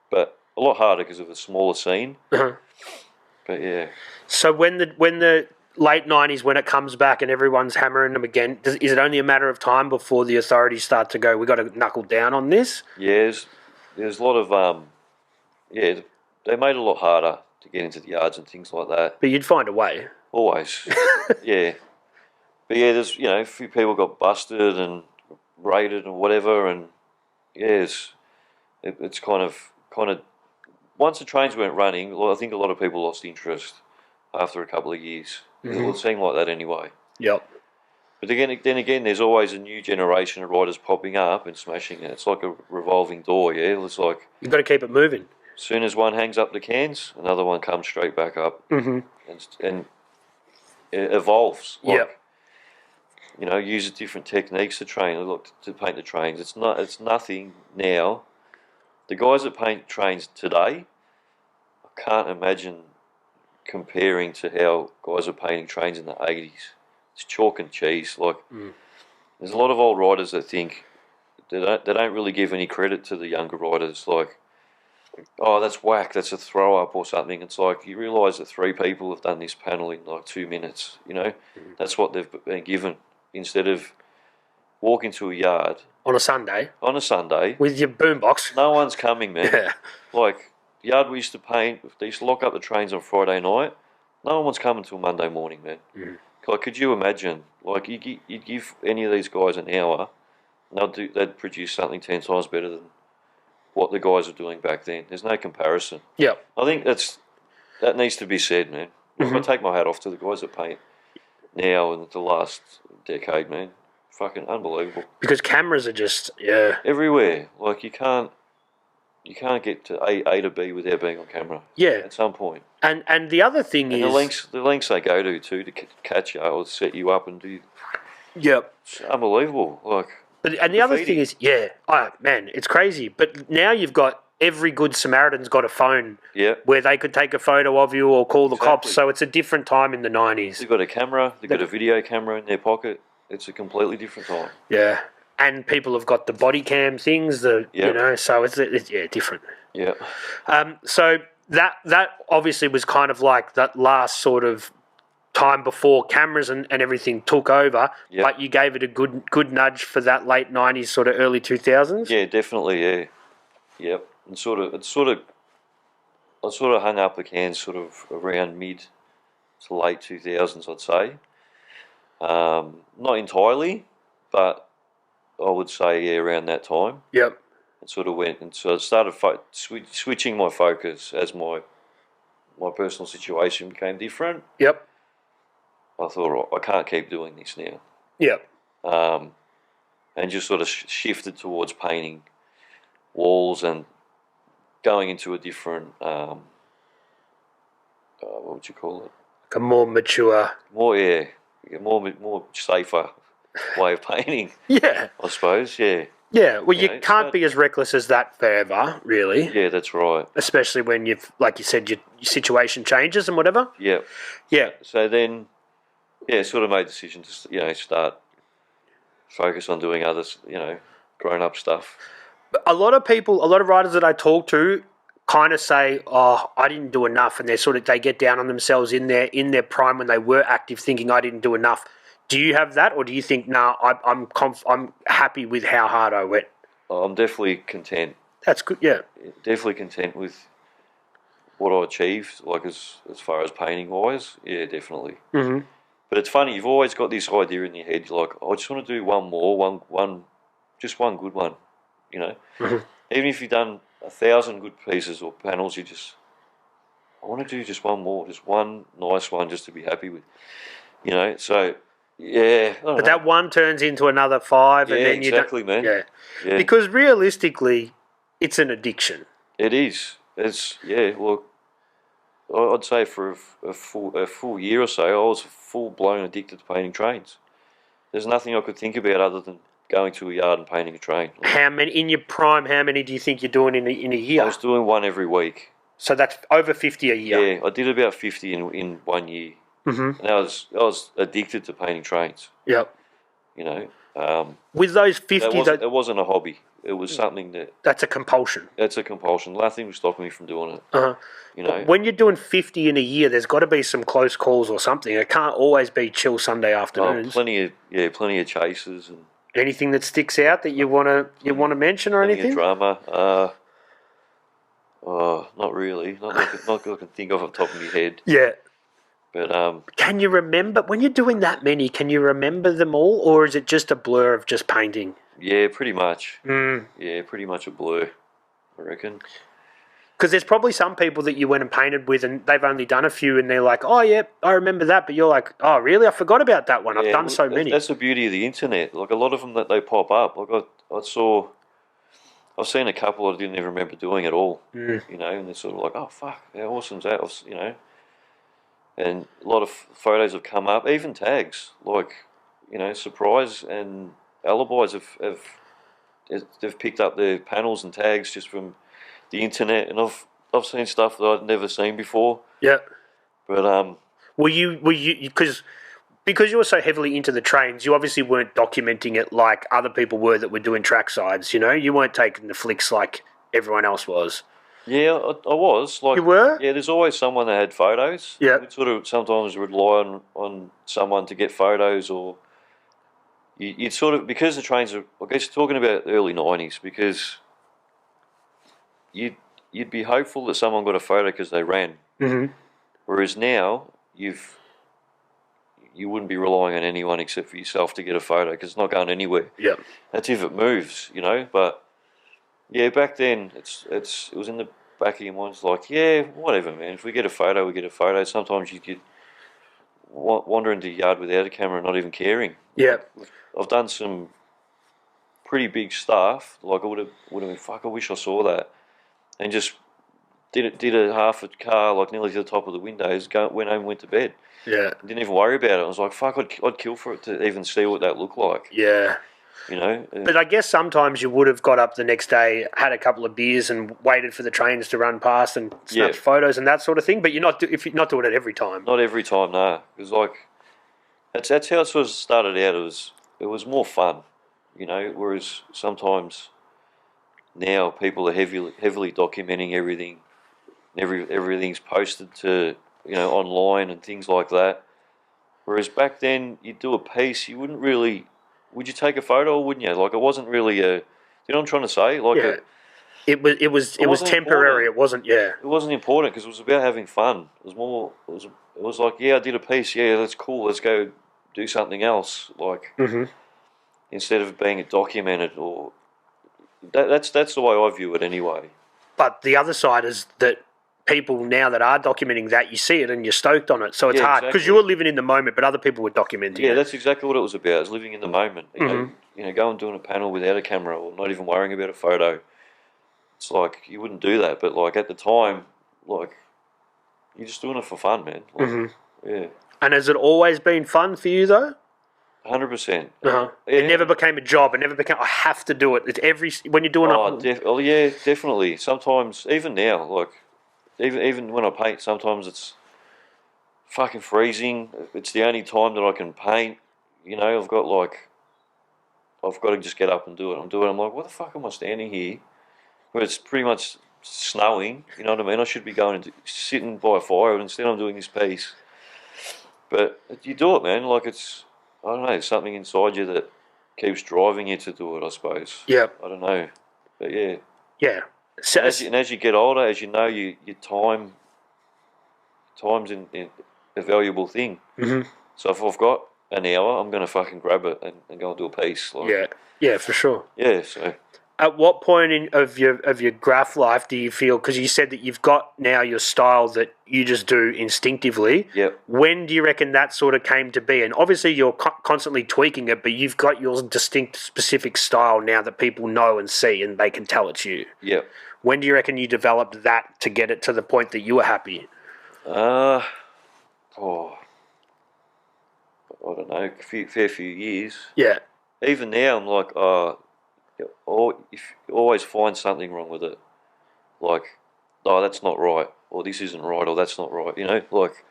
but a lot harder because of the smaller scene. But yeah. So when the late 90s, when it comes back and everyone's hammering them again, is it only a matter of time before the authorities start to go, we got to knuckle down on this? Yes. There's a lot of, they made it a lot harder to get into the yards and things like that. But you'd find a way. Always. Yeah. But yeah, there's, you know, a few people got busted, and rated and whatever, and it's kind of once the trains weren't running, I think a lot of people lost interest after a couple of years. It would seem like that anyway. Yep. But then again, there's always a new generation of riders popping up and smashing it. It's like a revolving door, yeah? It's like... You've got to keep it moving. As soon as one hangs up the cans, another one comes straight back up. And it evolves. Yep. You know, uses different techniques to paint the trains. It's nothing now. The guys that paint trains today, I can't imagine comparing to how guys are painting trains in the 80s. It's chalk and cheese. There's a lot of old riders that think they don't really give any credit to the younger riders. Like, oh, that's whack, that's a throw up or something. It's like you realise that 3 people have done this panel in like 2 minutes. You know, that's what they've been given instead of walking to a yard on a Sunday with your boombox. No one's coming, man. Yeah. Like the yard we used to paint, they used to lock up the trains on Friday night. No one's coming till Monday morning, man. Like, could you imagine? Like, you'd give any of these guys an hour, and they'd produce something 10 times better than what the guys were doing back then. There's no comparison. Yeah. I think that needs to be said, man. I take my hat off to the guys that paint now and the last decade, man. Fucking unbelievable. Because cameras are just everywhere. Like you can't get to A to B without being on camera. Yeah. At some point. And the other thing is the lengths they go to catch you or set you up and do. Yep. It's unbelievable. Like. And the other thing is, oh man, it's crazy. But now you've got every good Samaritan's got a phone. Where they could take a photo of you or call the cops. So it's a different time in the 90s. They've got a camera. They've got a video camera in their pocket. It's a completely different time. Yeah. And people have got the body cam things, you know, so it's different. Yeah. So that obviously was kind of like that last sort of time before cameras and everything took over, but you gave it a good nudge for that late 90s, sort of early 2000s. Yeah, definitely, yeah. Yep. And I sort of hung up the cans sort of around mid to late 2000s, I'd say. Not entirely, but I would say around that time. Yep. It sort of went, and so I started switching my focus as my personal situation became different. Yep. I thought, I can't keep doing this now. Yep. And just sort of shifted towards painting walls and going into a different, what would you call it? Like a more mature. More safer way of painting. Yeah. I suppose, yeah. Yeah, well, you can't be as reckless as that forever, really. Yeah, that's right. Especially when you've, like you said, your situation changes and whatever. Yeah. Yeah. So then, sort of made a decision to, start focus on doing other, grown-up stuff. A lot of riders that I talk to kind of say, "Oh, I didn't do enough," and they get down on themselves in their prime when they were active, thinking I didn't do enough. Do you have that, or do you think, I'm happy with how hard I went? I'm definitely content. That's good. Yeah, definitely content with what I achieved, like as far as painting wise. Yeah, definitely. Mm-hmm. But it's funny. You've always got this idea in your head. You're like, I just want to do one more, just one good one. You know, even if you've done 1,000 good pieces or panels, I want to do just one more, just one nice one, just to be happy with. You know, so yeah. But that one turns into another 5, and then exactly, man. Yeah, because realistically, it's an addiction. It is. It's Well, I'd say for a full year or so, I was full blown addicted to painting trains. There's nothing I could think about other than going to a yard and painting a train. How many in your prime? How many do you think you're doing in a year? I was doing one every week. So that's over 50 a year. Yeah, I did about 50 in 1 year. Mm-hmm. And I was addicted to painting trains. Yep. You know, with those 50, it wasn't a hobby. It was something that's a compulsion. That's a compulsion. Nothing was stopping me from doing it. You know, when you're doing 50 in a year, there's got to be some close calls or something. It can't always be chill Sunday afternoons. Plenty of chases and. Anything that sticks out that you want to mention or anything? Drama. Not really. Not that I can think of off the top of my head. Yeah. But can you remember when you're doing that many? Can you remember them all, or is it just a blur of just painting? Yeah, pretty much. Mm. Yeah, pretty much a blur, I reckon. Because there's probably some people that you went and painted with and they've only done a few and they're like, oh, yeah, I remember that. But you're like, oh, really? I forgot about that one. I've Yeah, done so many. that's the beauty of the internet. Like, a lot of them that they pop up. Like, I've seen a couple I didn't even remember doing at all. Mm. You know, and they're sort of like, oh, fuck, how awesome's that? You know, and a lot of photos have come up, even tags, like, you know, Surprise and Alibis they've picked up their panels and tags just from the internet, and I've seen stuff that I'd never seen before. Yeah. But were you because you were so heavily into the trains, you obviously weren't documenting it like other people were that were doing track sides. You know, you weren't taking the flicks like everyone else was. yeah, I was like, You were? yeah. There's always someone that had photos. Yeah. We'd sort of sometimes rely on someone to get photos, or you'd sort of, because the trains are, I guess, talking about the early '90s, because you'd be hopeful that someone got a photo because they ran. Mm-hmm. Whereas now you wouldn't be relying on anyone except for yourself to get a photo, because it's not going anywhere. Yeah. That's if it moves, you know. But yeah, back then it was in the back of your mind. It's like, yeah, whatever, man. If we get a photo, we get a photo. Sometimes you could wander into your yard without a camera and not even caring. Yeah. I've done some pretty big stuff. Like, I would have been, fuck, I wish I saw that, and just did a half a car, like nearly to the top of the windows. Went home, went to bed. Yeah. Didn't even worry about it. I was like, fuck, I'd kill for it to even see what that looked like. Yeah. You know. But I guess sometimes you would have got up the next day, had a couple of beers, and waited for the trains to run past and snap photos and that sort of thing. But you're not doing it every time. Not every time, no. It was like that's how it sort of started out. It was more fun, you know. Whereas sometimes now people are heavily documenting everything. Everything's posted to, you know, online and things like that. Whereas back then, you'd do a piece, you wouldn't really. Would you take a photo or wouldn't you? Like, it wasn't really a. You know what I'm trying to say? Like, yeah. It was temporary. Important. It wasn't. Yeah. It wasn't important because it was about having fun. It was more. It was like, yeah, I did a piece. Yeah, that's cool. Let's go do something else. Like, instead of being documented, or that's the way I view it anyway. But the other side is that people now that are documenting that, you see it and you're stoked on it. So it's hard because you were living in the moment, but other people were documenting it. Yeah, that's exactly what it was about. It was living in the moment. You know, going doing a panel without a camera or not even worrying about a photo. It's like, you wouldn't do that, but like at the time, like, you're just doing it for fun, man. Like, yeah. And has it always been fun for you though? 100%. Yeah. It never became a job. It never became, I have to do it. It's when you're doing it. Oh yeah, definitely. Sometimes, even now, like, even when I paint, sometimes it's fucking freezing. It's the only time that I can paint. You know, I've got to just get up and do it. I'm like, what the fuck am I standing here? Where it's pretty much snowing. You know what I mean? I should be going and sitting by a fire, and instead I'm doing this piece. But you do it, man. Like, it's, I don't know, there's something inside you that keeps driving you to do it, I suppose. Yeah. I don't know. But yeah. Yeah. So, and as you get older, as you know, your time's a valuable thing. So if I've got an hour, I'm going to fucking grab it and go and do a piece. Like, yeah, for sure. Yeah, so. At what point of your graph life do you feel, because you said that you've got now your style that you just do instinctively. Yep. When do you reckon that sort of came to be? And obviously you're constantly tweaking it, but you've got your distinct, specific style now that people know and see and they can tell it's you. Yep. When do you reckon you developed that to get it to the point that you were happy? I don't know, fair few years. Yeah. Even now, I'm like, if you always find something wrong with it, like, oh, that's not right, or this isn't right, or that's not right, you know, like,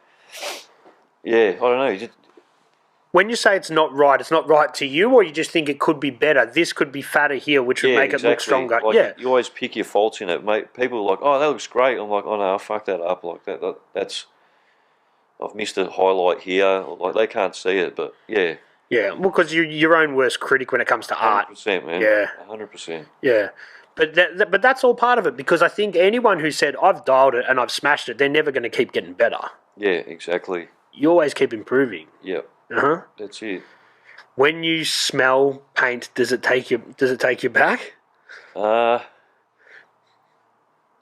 yeah, I don't know. When you say it's not right to you, or you just think it could be better? This could be fatter here, which would make it look stronger. Like, you always pick your faults in it, mate. People are like, oh, that looks great. I'm like, oh no, I fucked that up. Like that's I've missed a highlight here. Or, like, they can't see it, but yeah. Yeah, well, because you're your own worst critic when it comes to art. 100%, man. Yeah. 100%. Yeah. But that's all part of it, because I think anyone who said, I've dialed it and I've smashed it, they're never going to keep getting better. Yeah, exactly. You always keep improving. Yep. Uh-huh. That's it. When you smell paint, does it take you back? It's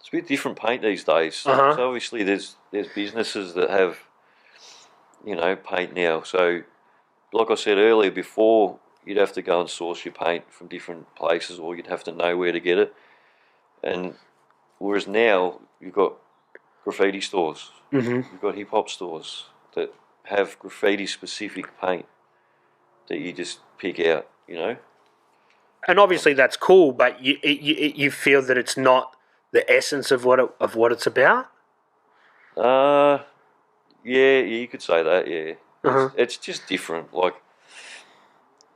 a bit different paint these days. Uh-huh. So obviously there's businesses that have, paint now. So like I said earlier, before you'd have to go and source your paint from different places, or you'd have to know where to get it. And whereas now you've got graffiti stores, you've got hip hop stores that have graffiti specific paint that you just pick out, And obviously that's cool, but you feel that it's not the essence of what it's about. Yeah, you could say that. Yeah, Uh-huh. it's just different. Like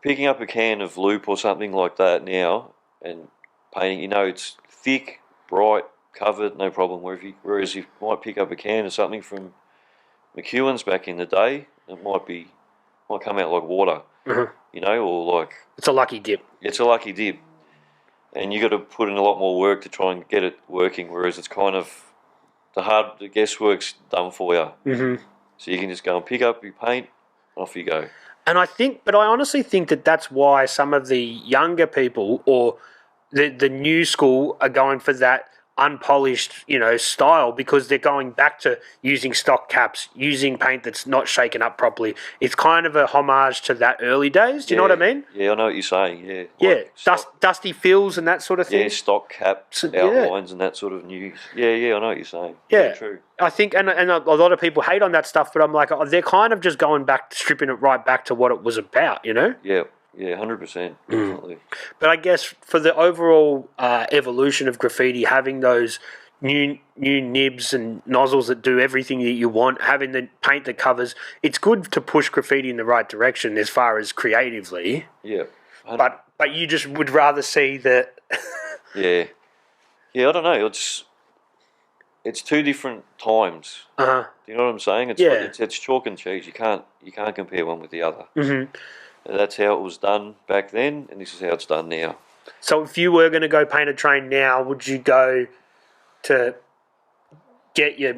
picking up a can of Loop or something like that now and painting. It's thick, bright, covered, no problem. Whereas you might pick up a can of something from McEwen's back in the day, it might come out like water. Or like It's a lucky dip. It's a lucky dip, and you got to put in a lot more work to try and get it working. Whereas it's kind of the guesswork's done for you. So you can just go and pick up your paint, off you go. And I honestly think that that's why some of the younger people or the new school are going for that unpolished, style, because they're going back to using stock caps, using paint that's not shaken up properly. It's kind of a homage to that early days. Do you know what I mean? Yeah, I know what you're saying. Yeah, yeah, dusty fills and that sort of thing. Yeah, stock caps, outlines, and that sort of news. Yeah, I know what you're saying. Yeah, true. I think, and a lot of people hate on that stuff, but I'm like, they're kind of just going back, stripping it right back to what it was about, Yeah, 100%, definitely. But I guess for the overall evolution of graffiti, having those new nibs and nozzles that do everything that you want, having the paint that covers, it's good to push graffiti in the right direction as far as creatively. Yeah. But you just would rather see that. Yeah, I don't know. It's two different times. Uh-huh. Do you know what I'm saying? It's chalk and cheese. You can't compare one with the other. That's how it was done back then, and this is how it's done now. So if you were going to go paint a train now, would you go to get your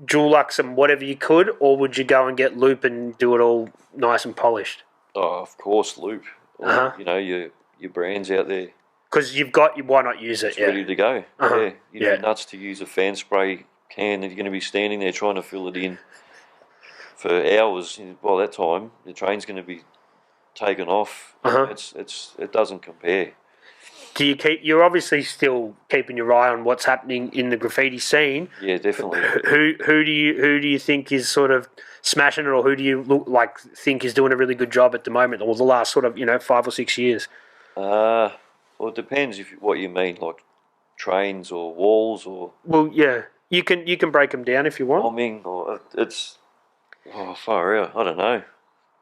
Dulux and whatever you could, or would you go and get Loop and do it all nice and polished? Oh, of course, Loop. Uh-huh. Your brands out there. Because why not use it? It's ready to go. Uh-huh. Yeah, you're nuts to use a fan spray can that you're going to be standing there trying to fill it in for hours. By that time, the train's going to be taken off. Uh-huh. It doesn't compare. You're obviously still keeping your eye on what's happening in the graffiti scene. Yeah, definitely. Who do you think is sort of smashing it, or who do you think is doing a really good job at the moment, or the last sort of 5 or 6 years? Well, it depends what you mean, like trains or walls or. Well, yeah, you can break them down if you want. Bombing, or it's far out. I don't know.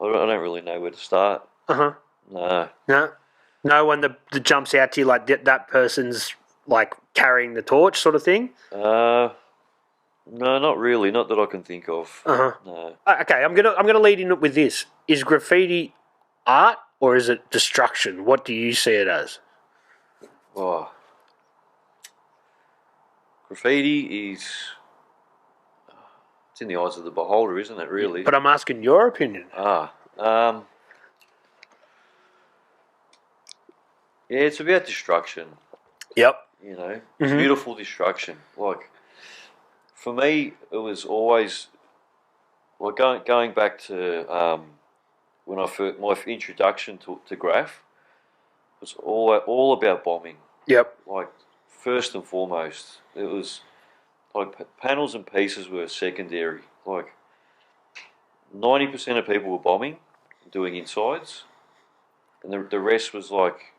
I don't really know where to start. No one that jumps out to you like that person's like carrying the torch sort of thing. No, not really. Not that I can think of. No. Okay, I'm gonna lead in with this. Is graffiti art or is it destruction? What do you see it as? Oh. Graffiti is. It's in the eyes of the beholder, isn't it? Really. But I'm asking your opinion. Yeah, it's about destruction. Yep. It's beautiful destruction. Like, for me, it was always like going back to when my introduction to graph was all about bombing. Yep. Like, first and foremost, it was like panels and pieces were secondary. Like, 90% of people were bombing, doing insides, and the rest was like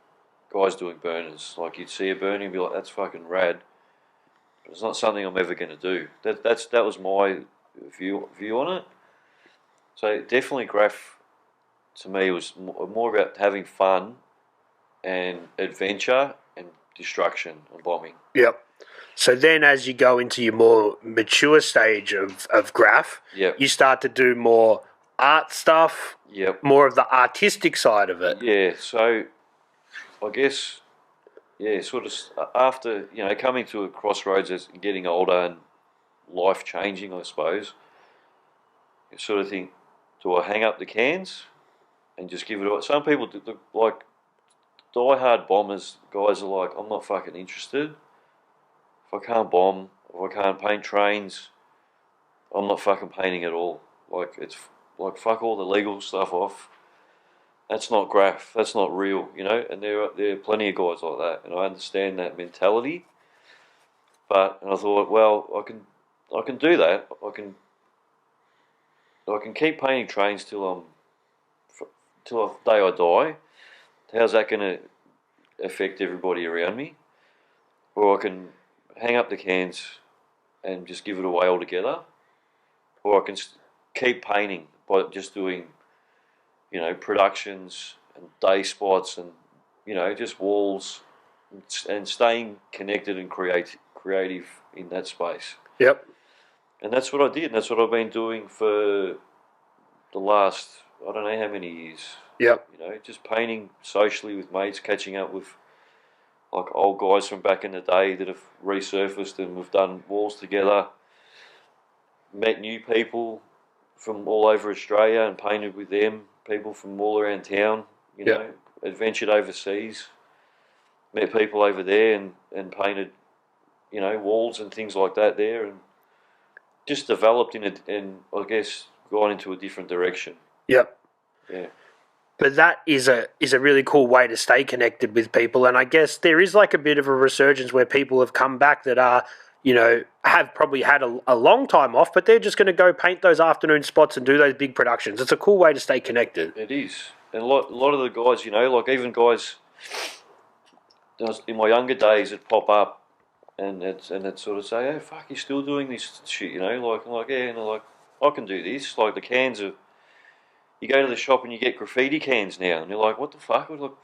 guys doing burners. Like, you'd see a burner and be like, that's fucking rad, but it's not something I'm ever going to do. That was my view on it. So definitely graph to me was more about having fun and adventure and destruction and bombing. Yep. So then as you go into your more mature stage of graph, you start to do more art stuff, more of the artistic side of it. Yeah, so I guess, sort of after, coming to a crossroads as getting older and life changing, I suppose, you sort of think, do I hang up the cans and just give it away. Some people like die-hard bombers guys are like, I'm not fucking interested. If I can't bomb, if I can't paint trains, I'm not fucking painting at all. Like, it's like, fuck all the legal stuff off. That's not graph. That's not real, you know. And there are plenty of guys like that, and I understand that mentality. But and I thought, well, I can do that. I can keep painting trains till the day I die. How's that going to affect everybody around me? Or I can hang up the cans and just give it away altogether. Or I can keep painting by just doing, you know, productions and day spots and, you know, just walls and staying connected and creative in that space. Yep. And that's what I did. And that's what I've been doing for the last, I don't know how many years. Yep. You know, just painting socially with mates, catching up with like old guys from back in the day that have resurfaced, and we've done walls together. Met new people from all over Australia and painted with them. People from all around town, you know, adventured overseas. Met people over there and painted, you know, walls and things like that there, and just developed and I guess gone into a different direction. Yep. Yeah. But that is a really cool way to stay connected with people, and I guess there is like a bit of a resurgence where people have come back that are, you know, have probably had a long time off, but they're just going to go paint those afternoon spots and do those big productions. It's a cool way to stay connected. It is, and a lot of the guys, you know, like even guys in my younger days, that pop up and it sort of say, "Hey, fuck, you're still doing this shit," you know, like I'm like, yeah, and they're like, I can do this. Like the cans are. You go to the shop and you get graffiti cans now, and you're like, what the fuck? Look,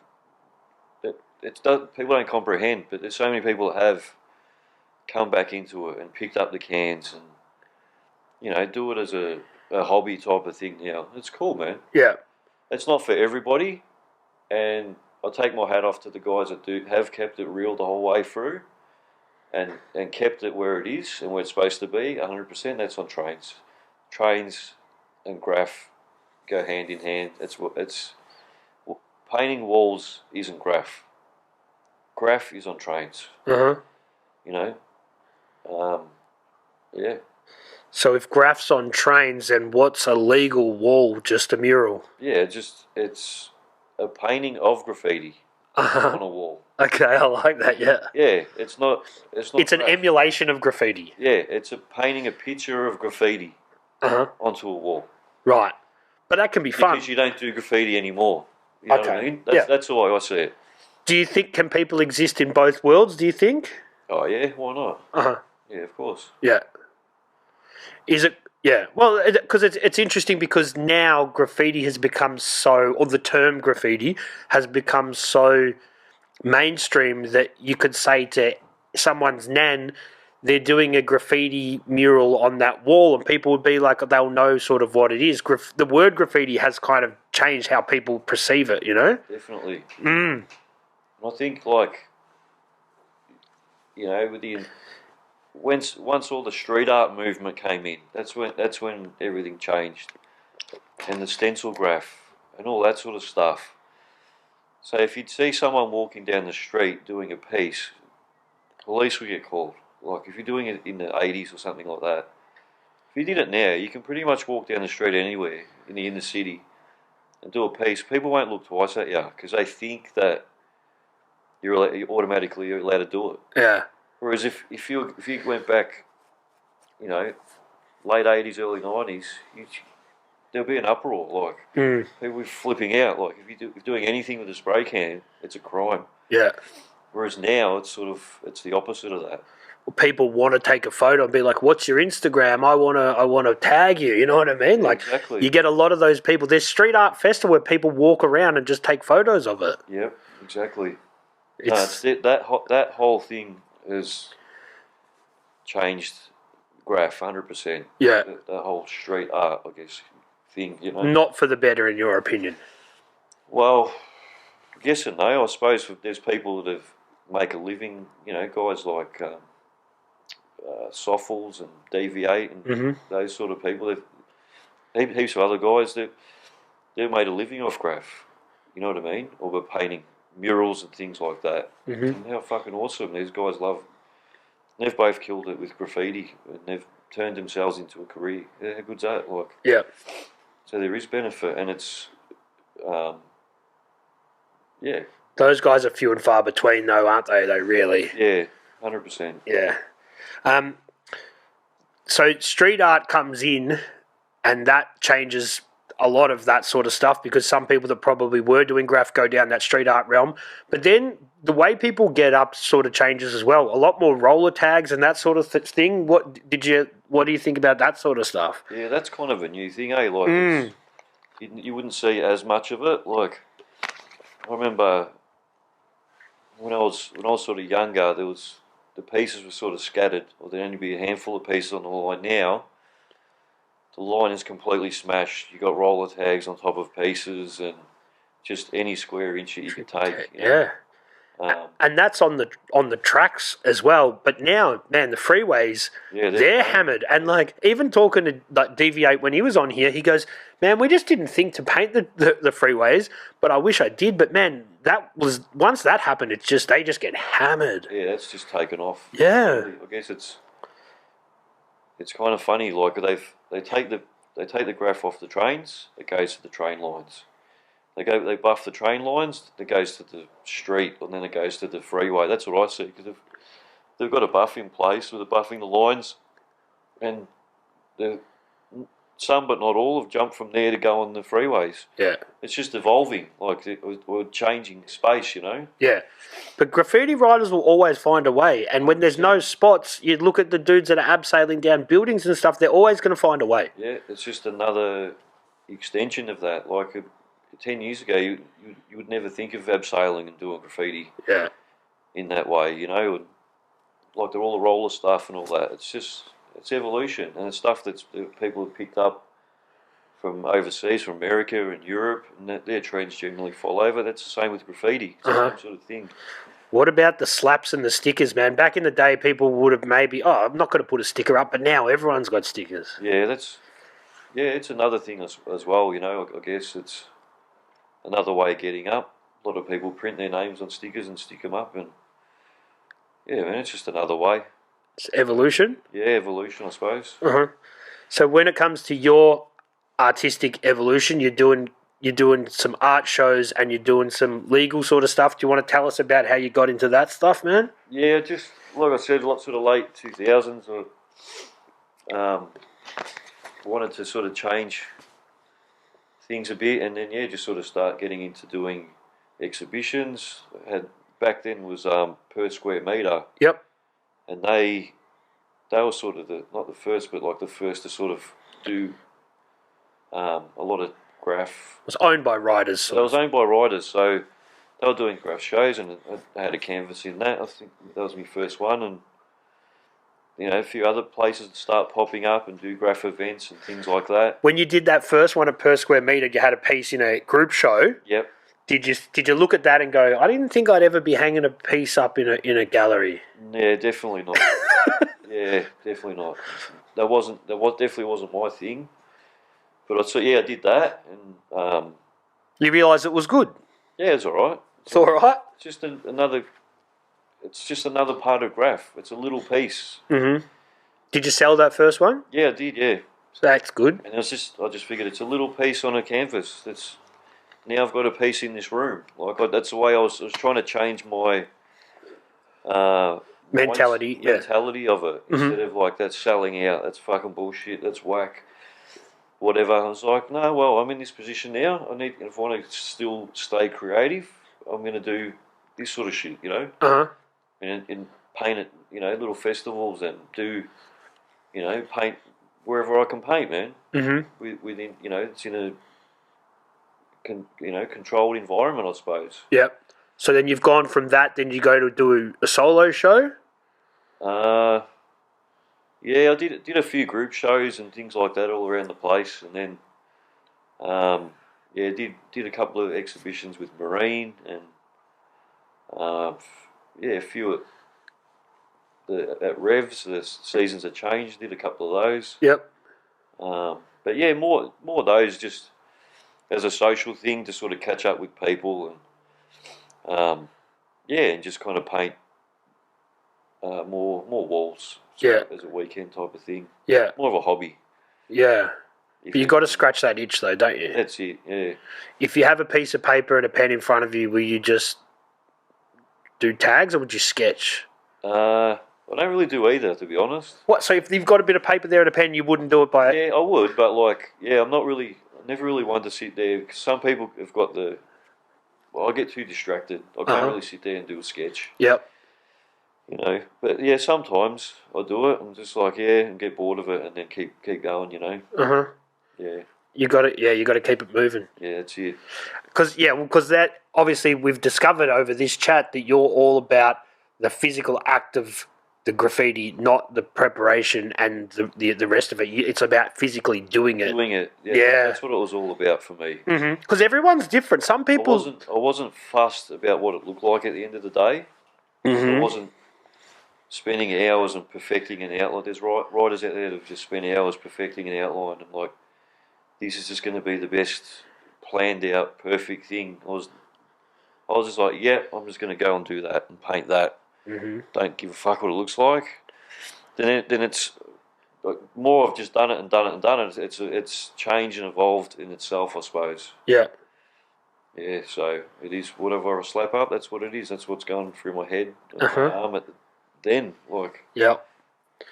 people don't comprehend, but there's so many people that have come back into it and picked up the cans and, you know, do it as a hobby type of thing now. It's cool, man. Yeah. It's not for everybody, and I take my hat off to the guys that have kept it real the whole way through and kept it where it is and where it's supposed to be, 100%. That's on trains. Trains and graph go hand in hand. It's painting walls isn't graph. Graph is on trains. Uh-huh. You know, yeah. So if graph's on trains, then what's a legal wall? Just a mural? Yeah, it's a painting of graffiti on a wall. Okay, I like that. Yeah. Yeah, it's not. It's an emulation of graffiti. Yeah, it's painting a picture of graffiti onto a wall. Right. But that can be fun. Because you don't do graffiti anymore. You know what I mean? That's the way I see it. Do you think, can people exist in both worlds, do you think? Oh, yeah, why not? Uh-huh. Yeah, of course. Yeah. Is it, yeah. Well, because it's interesting because now graffiti has become so, or the term graffiti has become so mainstream that you could say to someone's nan, they're doing a graffiti mural on that wall, and people would be like, they'll know sort of what it is. The word graffiti has kind of changed how people perceive it, you know? Definitely. Mm. I think, like, you know, with once all the street art movement came in, that's when everything changed, and the stencil graph and all that sort of stuff. So if you'd see someone walking down the street doing a piece, police would get called. Like if you're doing it in the 80s or something like that, if you did it now, you can pretty much walk down the street anywhere in the inner city and do a piece. People won't look twice at you because they think that you're automatically allowed to do it. Yeah. Whereas if you went back, you know, late 80s, early 90s, there'll be an uproar. Like people be flipping out. Like if you're doing anything with a spray can, it's a crime. Yeah. Whereas now it's the opposite of that. People want to take a photo and be like, "What's your Instagram? I want to tag you." You know what I mean? Yeah, like, exactly. You get a lot of those people. There's street art festival where people walk around and just take photos of it. Yep, exactly. That whole thing has changed graph 100%. Yeah. That whole street art, I guess, thing. You know. Not for the better, in your opinion. Well, yes and no. I suppose there's people that make a living. You know, guys like. Soffles and Deviate and those sort of people. Heaps of other guys that they're made a living off graph. You know what I mean? Or we're painting murals and things like that. And how fucking awesome these guys love. They've both killed it with graffiti, and they've turned themselves into a career. How good's that? Like, yeah. so there is benefit, and it's, yeah, Those guys are few and far between, though, aren't they? Though, really. yeah, 100%. Yeah. So street art comes in, and that changes a lot of that sort of stuff, because some people that probably were doing graph go down that street art realm. But then the way people get up sort of changes as well. A lot more roller tags and that sort of thing. What do you think about that sort of stuff? Yeah, that's kind of a new thing, eh? Like, it's, you wouldn't see as much of it. Like, I remember when I was sort of younger, the pieces were sort of scattered, or there'd only be a handful of pieces on the line. Now the line is completely smashed. You got roller tags on top of pieces, and just any square inch that you could take. You know? Yeah. And that's on the tracks as well. But now, man, the freeways, they're hammered. And like, even talking to like Deviate when he was on here, he goes, "Man, we just didn't think to paint the freeways, but I wish I did." But man, that was, once that happened, it's just, they just get hammered. Yeah, that's just taken off. Yeah. I guess it's kind of funny. Like, they take the graph off the trains. It goes to the train lines. They buff the train lines. It goes to the street, and then it goes to the freeway. That's what I see, because they've got a buff in place, where they're buffing the lines, and some but not all have jumped from there to go on the freeways. Yeah. It's just evolving. Like, we're changing space, you know. Yeah. But graffiti riders will always find a way. And when there's no spots, you look at the dudes that are abseiling down buildings and stuff, they're always going to find a way. Yeah, it's just another extension of that. Like, 10 years ago, you would never think of abseiling and doing graffiti in that way, you know. And like, they're all the roller stuff and all that. It's evolution, and it's stuff that people have picked up from overseas, from America and Europe, and their trends generally fall over. That's the same with graffiti. It's the same sort of thing. What about the slaps and the stickers, man? Back in the day, people would have maybe, I'm not going to put a sticker up, but now everyone's got stickers. Yeah, it's another thing as well, you know. I guess it's another way of getting up. A lot of people print their names on stickers and stick them up, and yeah, man, it's just another way. It's evolution. Yeah, evolution, I suppose. So when it comes to your artistic evolution, you're doing some art shows and you're doing some legal sort of stuff. Do you want to tell us about how you got into that stuff, man? Yeah, just like I said, sort of late 2000s. Wanted to sort of change things a bit, and then just sort of start getting into doing exhibitions. Back then was per square metre. Yep. And they were sort of not the first, but like the first to sort of do a lot of graph. It was owned by writers. It was owned by writers, so they were doing graph shows, and I had a canvas in that. I think that was my first one, and you know, a few other places start popping up and do graph events and things like that. When you did that first one at per square metre, you had a piece in a group show. Yep. Did you look at that and go, I didn't think I'd ever be hanging a piece up in a gallery? Yeah, definitely not. Yeah, definitely not. That definitely wasn't my thing. But I did that, and you realised it was good. Yeah, it's all right. It's all right. It's just another. It's just another part of graph. It's a little piece. Mm-hmm. Did you sell that first one? Yeah, I did. Yeah. So that's good. And I just figured it's a little piece on a canvas. Now I've got a piece in this room. That's the way I was trying to change my mentality of it. Instead of like, that's selling out, that's fucking bullshit, that's whack, whatever. I was like, no, well, I'm in this position now. If I want to still stay creative, I'm going to do this sort of shit, you know. And paint at, you know, little festivals, and do, you know, paint wherever I can paint, man. Within, you know, it's in a controlled environment, I suppose. Yep. So then you've gone from that, then you go to do a solo show? Yeah, I did a few group shows and things like that all around the place, and then did a couple of exhibitions with Marine, and a few at Revs. The seasons have changed. Did a couple of those. Yep. But yeah, more of those. Just as a social thing to sort of catch up with people and and just kind of paint more walls. As a weekend type of thing. Yeah. More of a hobby. Yeah. But you got to scratch that itch though, don't you? That's it. Yeah. If you have a piece of paper and a pen in front of you, will you just do tags or would you sketch? I don't really do either, to be honest. What? So if you've got a bit of paper there and a pen, you wouldn't do it by? Yeah, I would, but I'm not really. I never really one to sit there. Cause some people have got the. Well, I get too distracted. I can't really sit there and do a sketch. Yep. You know, but yeah, sometimes I do it. I'm just like, and get bored of it, and then keep going. You know. Yeah. You got to, you got to keep it moving. Yeah, that's it. Because that obviously we've discovered over this chat that you're all about the physical act of the graffiti, not the preparation and the rest of it. It's about physically doing it. Doing it. Yeah. That's what it was all about for me. Because everyone's different. Some people. I wasn't fussed about what it looked like at the end of the day. I wasn't spending hours and perfecting an outline. There's writers out there that just spend hours perfecting an outline and like, this is just going to be the best planned out perfect thing. I was just like, I'm just going to go and do that and paint that. Don't give a fuck what it looks like. Then it's like more. I've just done it and done it and done it. It's changed and evolved in itself, I suppose. Yeah. Yeah. So it is whatever I slap up. That's what it is. That's what's going through my head and my arm then. Like. Yeah.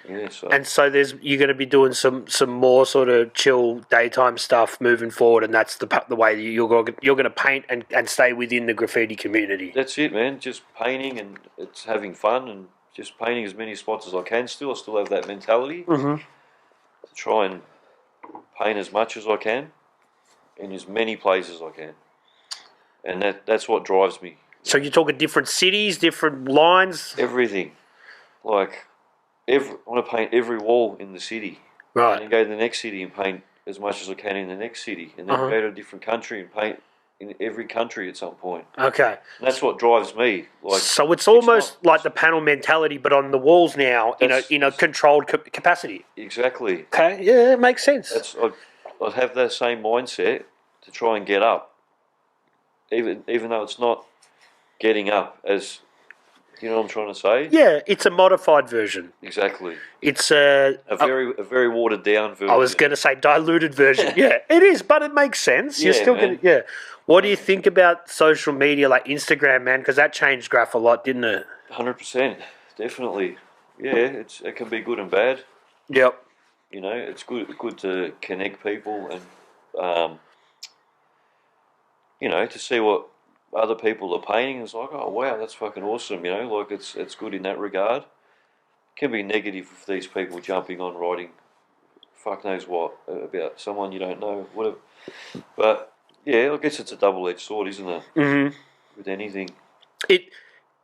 Yeah. So. And so you're going to be doing some more sort of chill daytime stuff moving forward, and that's the way that you're going to paint and stay within the graffiti community. That's it, man. Just painting and it's having fun and just painting as many spots as I can. I still have that mentality to try and paint as much as I can in as many places as I can, and that's what drives me. So you're talking different cities, different lines, everything, like. I want to paint every wall in the city. Right. And then go to the next city and paint as much as I can in the next city. And then go to a different country and paint in every country at some point. Okay. And that's what drives me. Like, so it's almost like the panel mentality, but on the walls now in a controlled capacity. Exactly. Okay, yeah, it makes sense. I'd have that same mindset to try and get up. Even though it's not getting up as... You know what I'm trying to say? Yeah, it's a modified version. Exactly. It's a very watered down version. I was going to say diluted version. Yeah, it is, but it makes sense. You're still going to, What do you think about social media like Instagram, man? Because that changed graph a lot, didn't it? 100%, definitely. Yeah, it can be good and bad. Yep. You know, it's good to connect people and to see what other people are painting. It's like, oh wow, that's fucking awesome, like it's good in that regard. It can be negative with these people jumping on writing fuck knows what about someone you don't know, whatever. But yeah, I guess it's a double-edged sword, isn't it? With anything.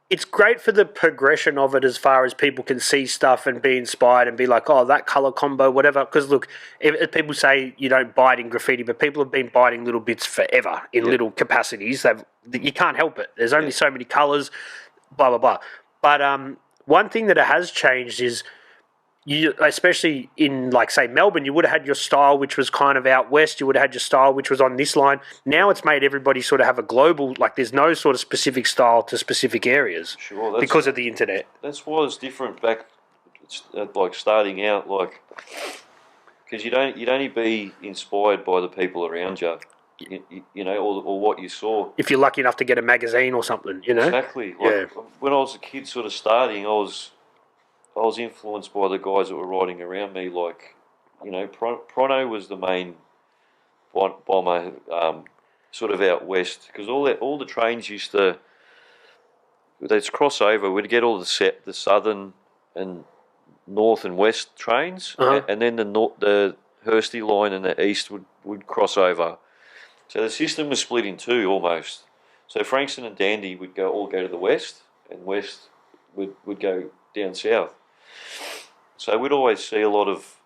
It's great for the progression of it as far as people can see stuff and be inspired and be like, oh, that colour combo, whatever. Because, look, if people say you don't bite in graffiti, but people have been biting little bits forever in little capacities. You can't help it. There's only so many colours, blah, blah, blah. But one thing that has changed is, especially in, like, say, Melbourne, you would have had your style, which was kind of out west. You would have had your style, which was on this line. Now it's made everybody sort of have a global, like, there's no sort of specific style to specific areas because of the internet. That's why it's different back, like, starting out, like, because you'd only be inspired by the people around you, or what you saw. If you're lucky enough to get a magazine or something, Exactly. Like, when I was a kid sort of starting, I was influenced by the guys that were riding around me, like, Prono was the main bomber, sort of out west, because all the trains used to, they'd cross over. We'd get all the southern and north and west trains, and then the Hursty line and the east would cross over. So the system was split in two almost. So Frankston and Dandy would all go to the west, and west would go down south. So we'd always see a lot of,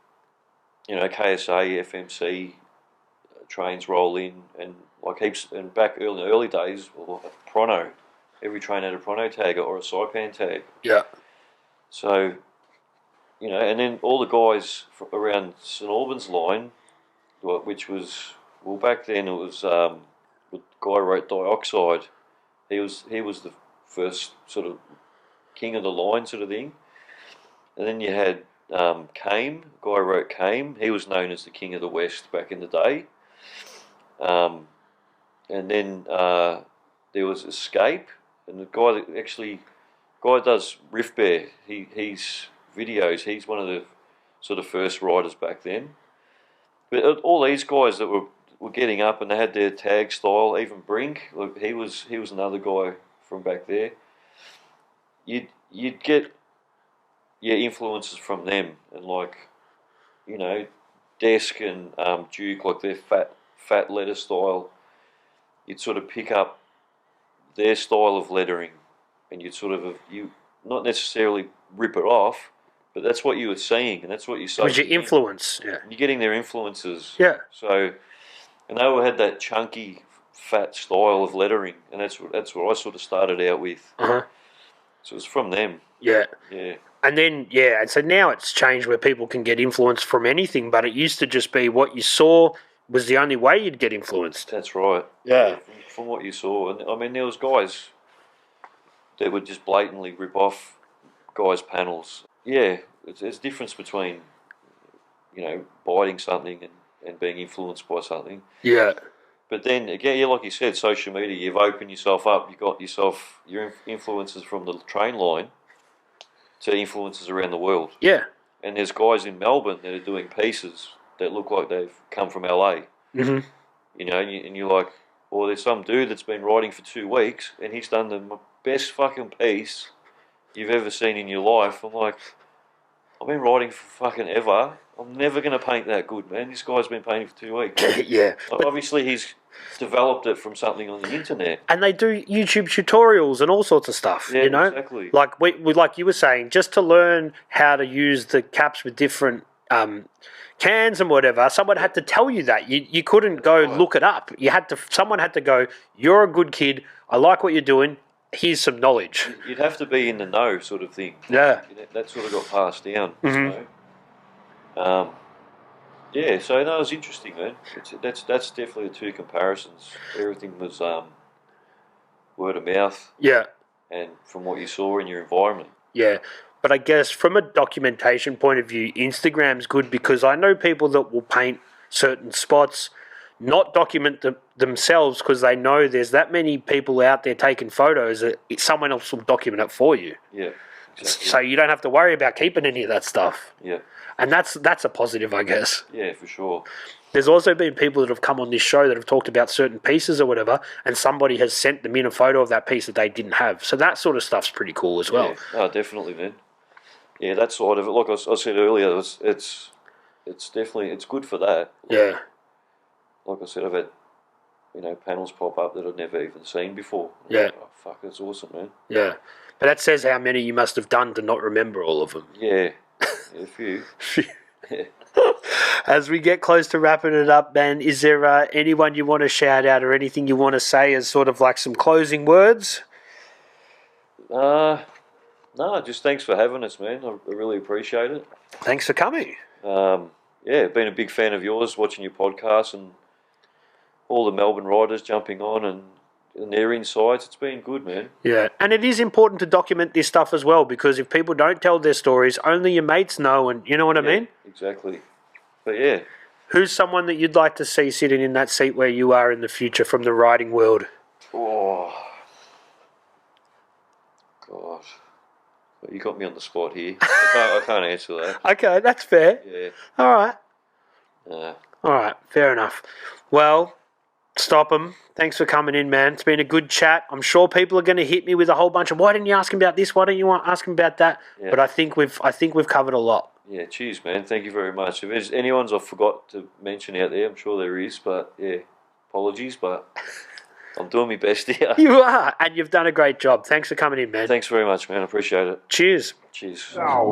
KSA, FMC trains roll in, and like heaps. And back early days, Prono, every train had a Prono tag or a Saipan tag. Yeah. So, and then all the guys around St Albans line, which was Well, back then it was the guy who wrote Dioxide. He was the first sort of king of the line sort of thing. And then you had Kame, the guy who wrote Kame. He was known as the king of the West back in the day. And then there was Escape, and the guy that does Riff Bear. He's videos. He's one of the sort of first writers back then. But all these guys that were getting up and they had their tag style. Even Brink, look, he was another guy from back there. You'd get influences from them, and like, you know, Desk and Duke, like their fat letter style. You'd sort of pick up their style of lettering, and you'd sort of not necessarily rip it off, but that's what you were seeing, and that's what you saw. Was your influence? Yeah. You're getting their influences. Yeah. So, and they all had that chunky, fat style of lettering, and that's what I sort of started out with. Uh-huh. So it's from them. Yeah. Yeah. And then, and so now it's changed where people can get influence from anything, but it used to just be what you saw was the only way you'd get influenced. That's right. Yeah. From what you saw. And I mean, there was guys that would just blatantly rip off guys' panels. Yeah, there's a difference between, you know, biting something and being influenced by something. Yeah. But then again, yeah, like you said, social media, you've opened yourself up. You've got yourself your influences from the train line to influences around the world. Yeah. And there's guys in Melbourne that are doing pieces that look like they've come from LA. Mm-hmm. You know, and you're like, well, there's some dude that's been writing for 2 weeks and he's done the best fucking piece you've ever seen in your life. I'm like, I've been writing for fucking ever. I'm never going to paint that good, man. This guy's been painting for 2 weeks. Yeah. Like, obviously, he's developed it from something on the internet. And they do YouTube tutorials and all sorts of stuff, Yeah, you know? exactly. Like like you were saying, just to learn how to use the caps with different cans and whatever, someone had to tell you that. You couldn't go look it up. Someone had to go, you're a good kid, I like what you're doing, here's some knowledge. You'd have to be in the know sort of thing. Yeah. That sort of got passed down. Mm-hmm. So, yeah, so that was interesting, man. That's definitely the two comparisons. Everything was word of mouth. Yeah. And from what you saw in your environment. Yeah. But I guess from a documentation point of view, Instagram's good because I know people that will paint certain spots, not document themselves because they know there's that many people out there taking photos that someone else will document it for you. Yeah. Exactly. So you don't have to worry about keeping any of that stuff. Yeah. And that's a positive, I guess. Yeah, for sure. There's also been people that have come on this show that have talked about certain pieces or whatever, and somebody has sent them in a photo of that piece that they didn't have. So that sort of stuff's pretty cool as well. Yeah. Oh, definitely, man. Yeah, that side of it, like I said earlier, it's definitely good for that. Yeah. Like I said, I've had, you know, panels pop up that I've never even seen before. Yeah. Like, oh, fuck, that's awesome, man. Yeah. But that says how many you must have done to not remember all of them. Yeah. A few. As we get close to wrapping it up, Ben, is there anyone you want to shout out or anything you want to say as sort of like some closing words? No, just thanks for having us, man. I really appreciate it. Thanks for coming. Yeah, been a big fan of yours, watching your podcast and all the Melbourne riders jumping on and their insights. It's been good, man. Yeah, and it is important to document this stuff as well because if people don't tell their stories, only your mates know, and you know what I mean? Exactly. But yeah. Who's someone that you'd like to see sitting in that seat where you are in the future from the riding world? Oh, God. You got me on the spot here. I can't answer that. Okay, that's fair. Yeah. All right. Nah. All right, fair enough. Well, Stopem, thanks for coming in, man. It's been a good chat. I'm sure people are going to hit me with a whole bunch of why didn't you ask him about this? Why didn't you ask him about that? Yeah. But I think we've covered a lot. Yeah, cheers, man. Thank you very much. If there's anyone's I forgot to mention out there, I'm sure there is, but yeah, apologies, but I'm doing my best here. You are, and you've done a great job. Thanks for coming in, man. Thanks very much, man. I appreciate it. Cheers. Cheers. Oh.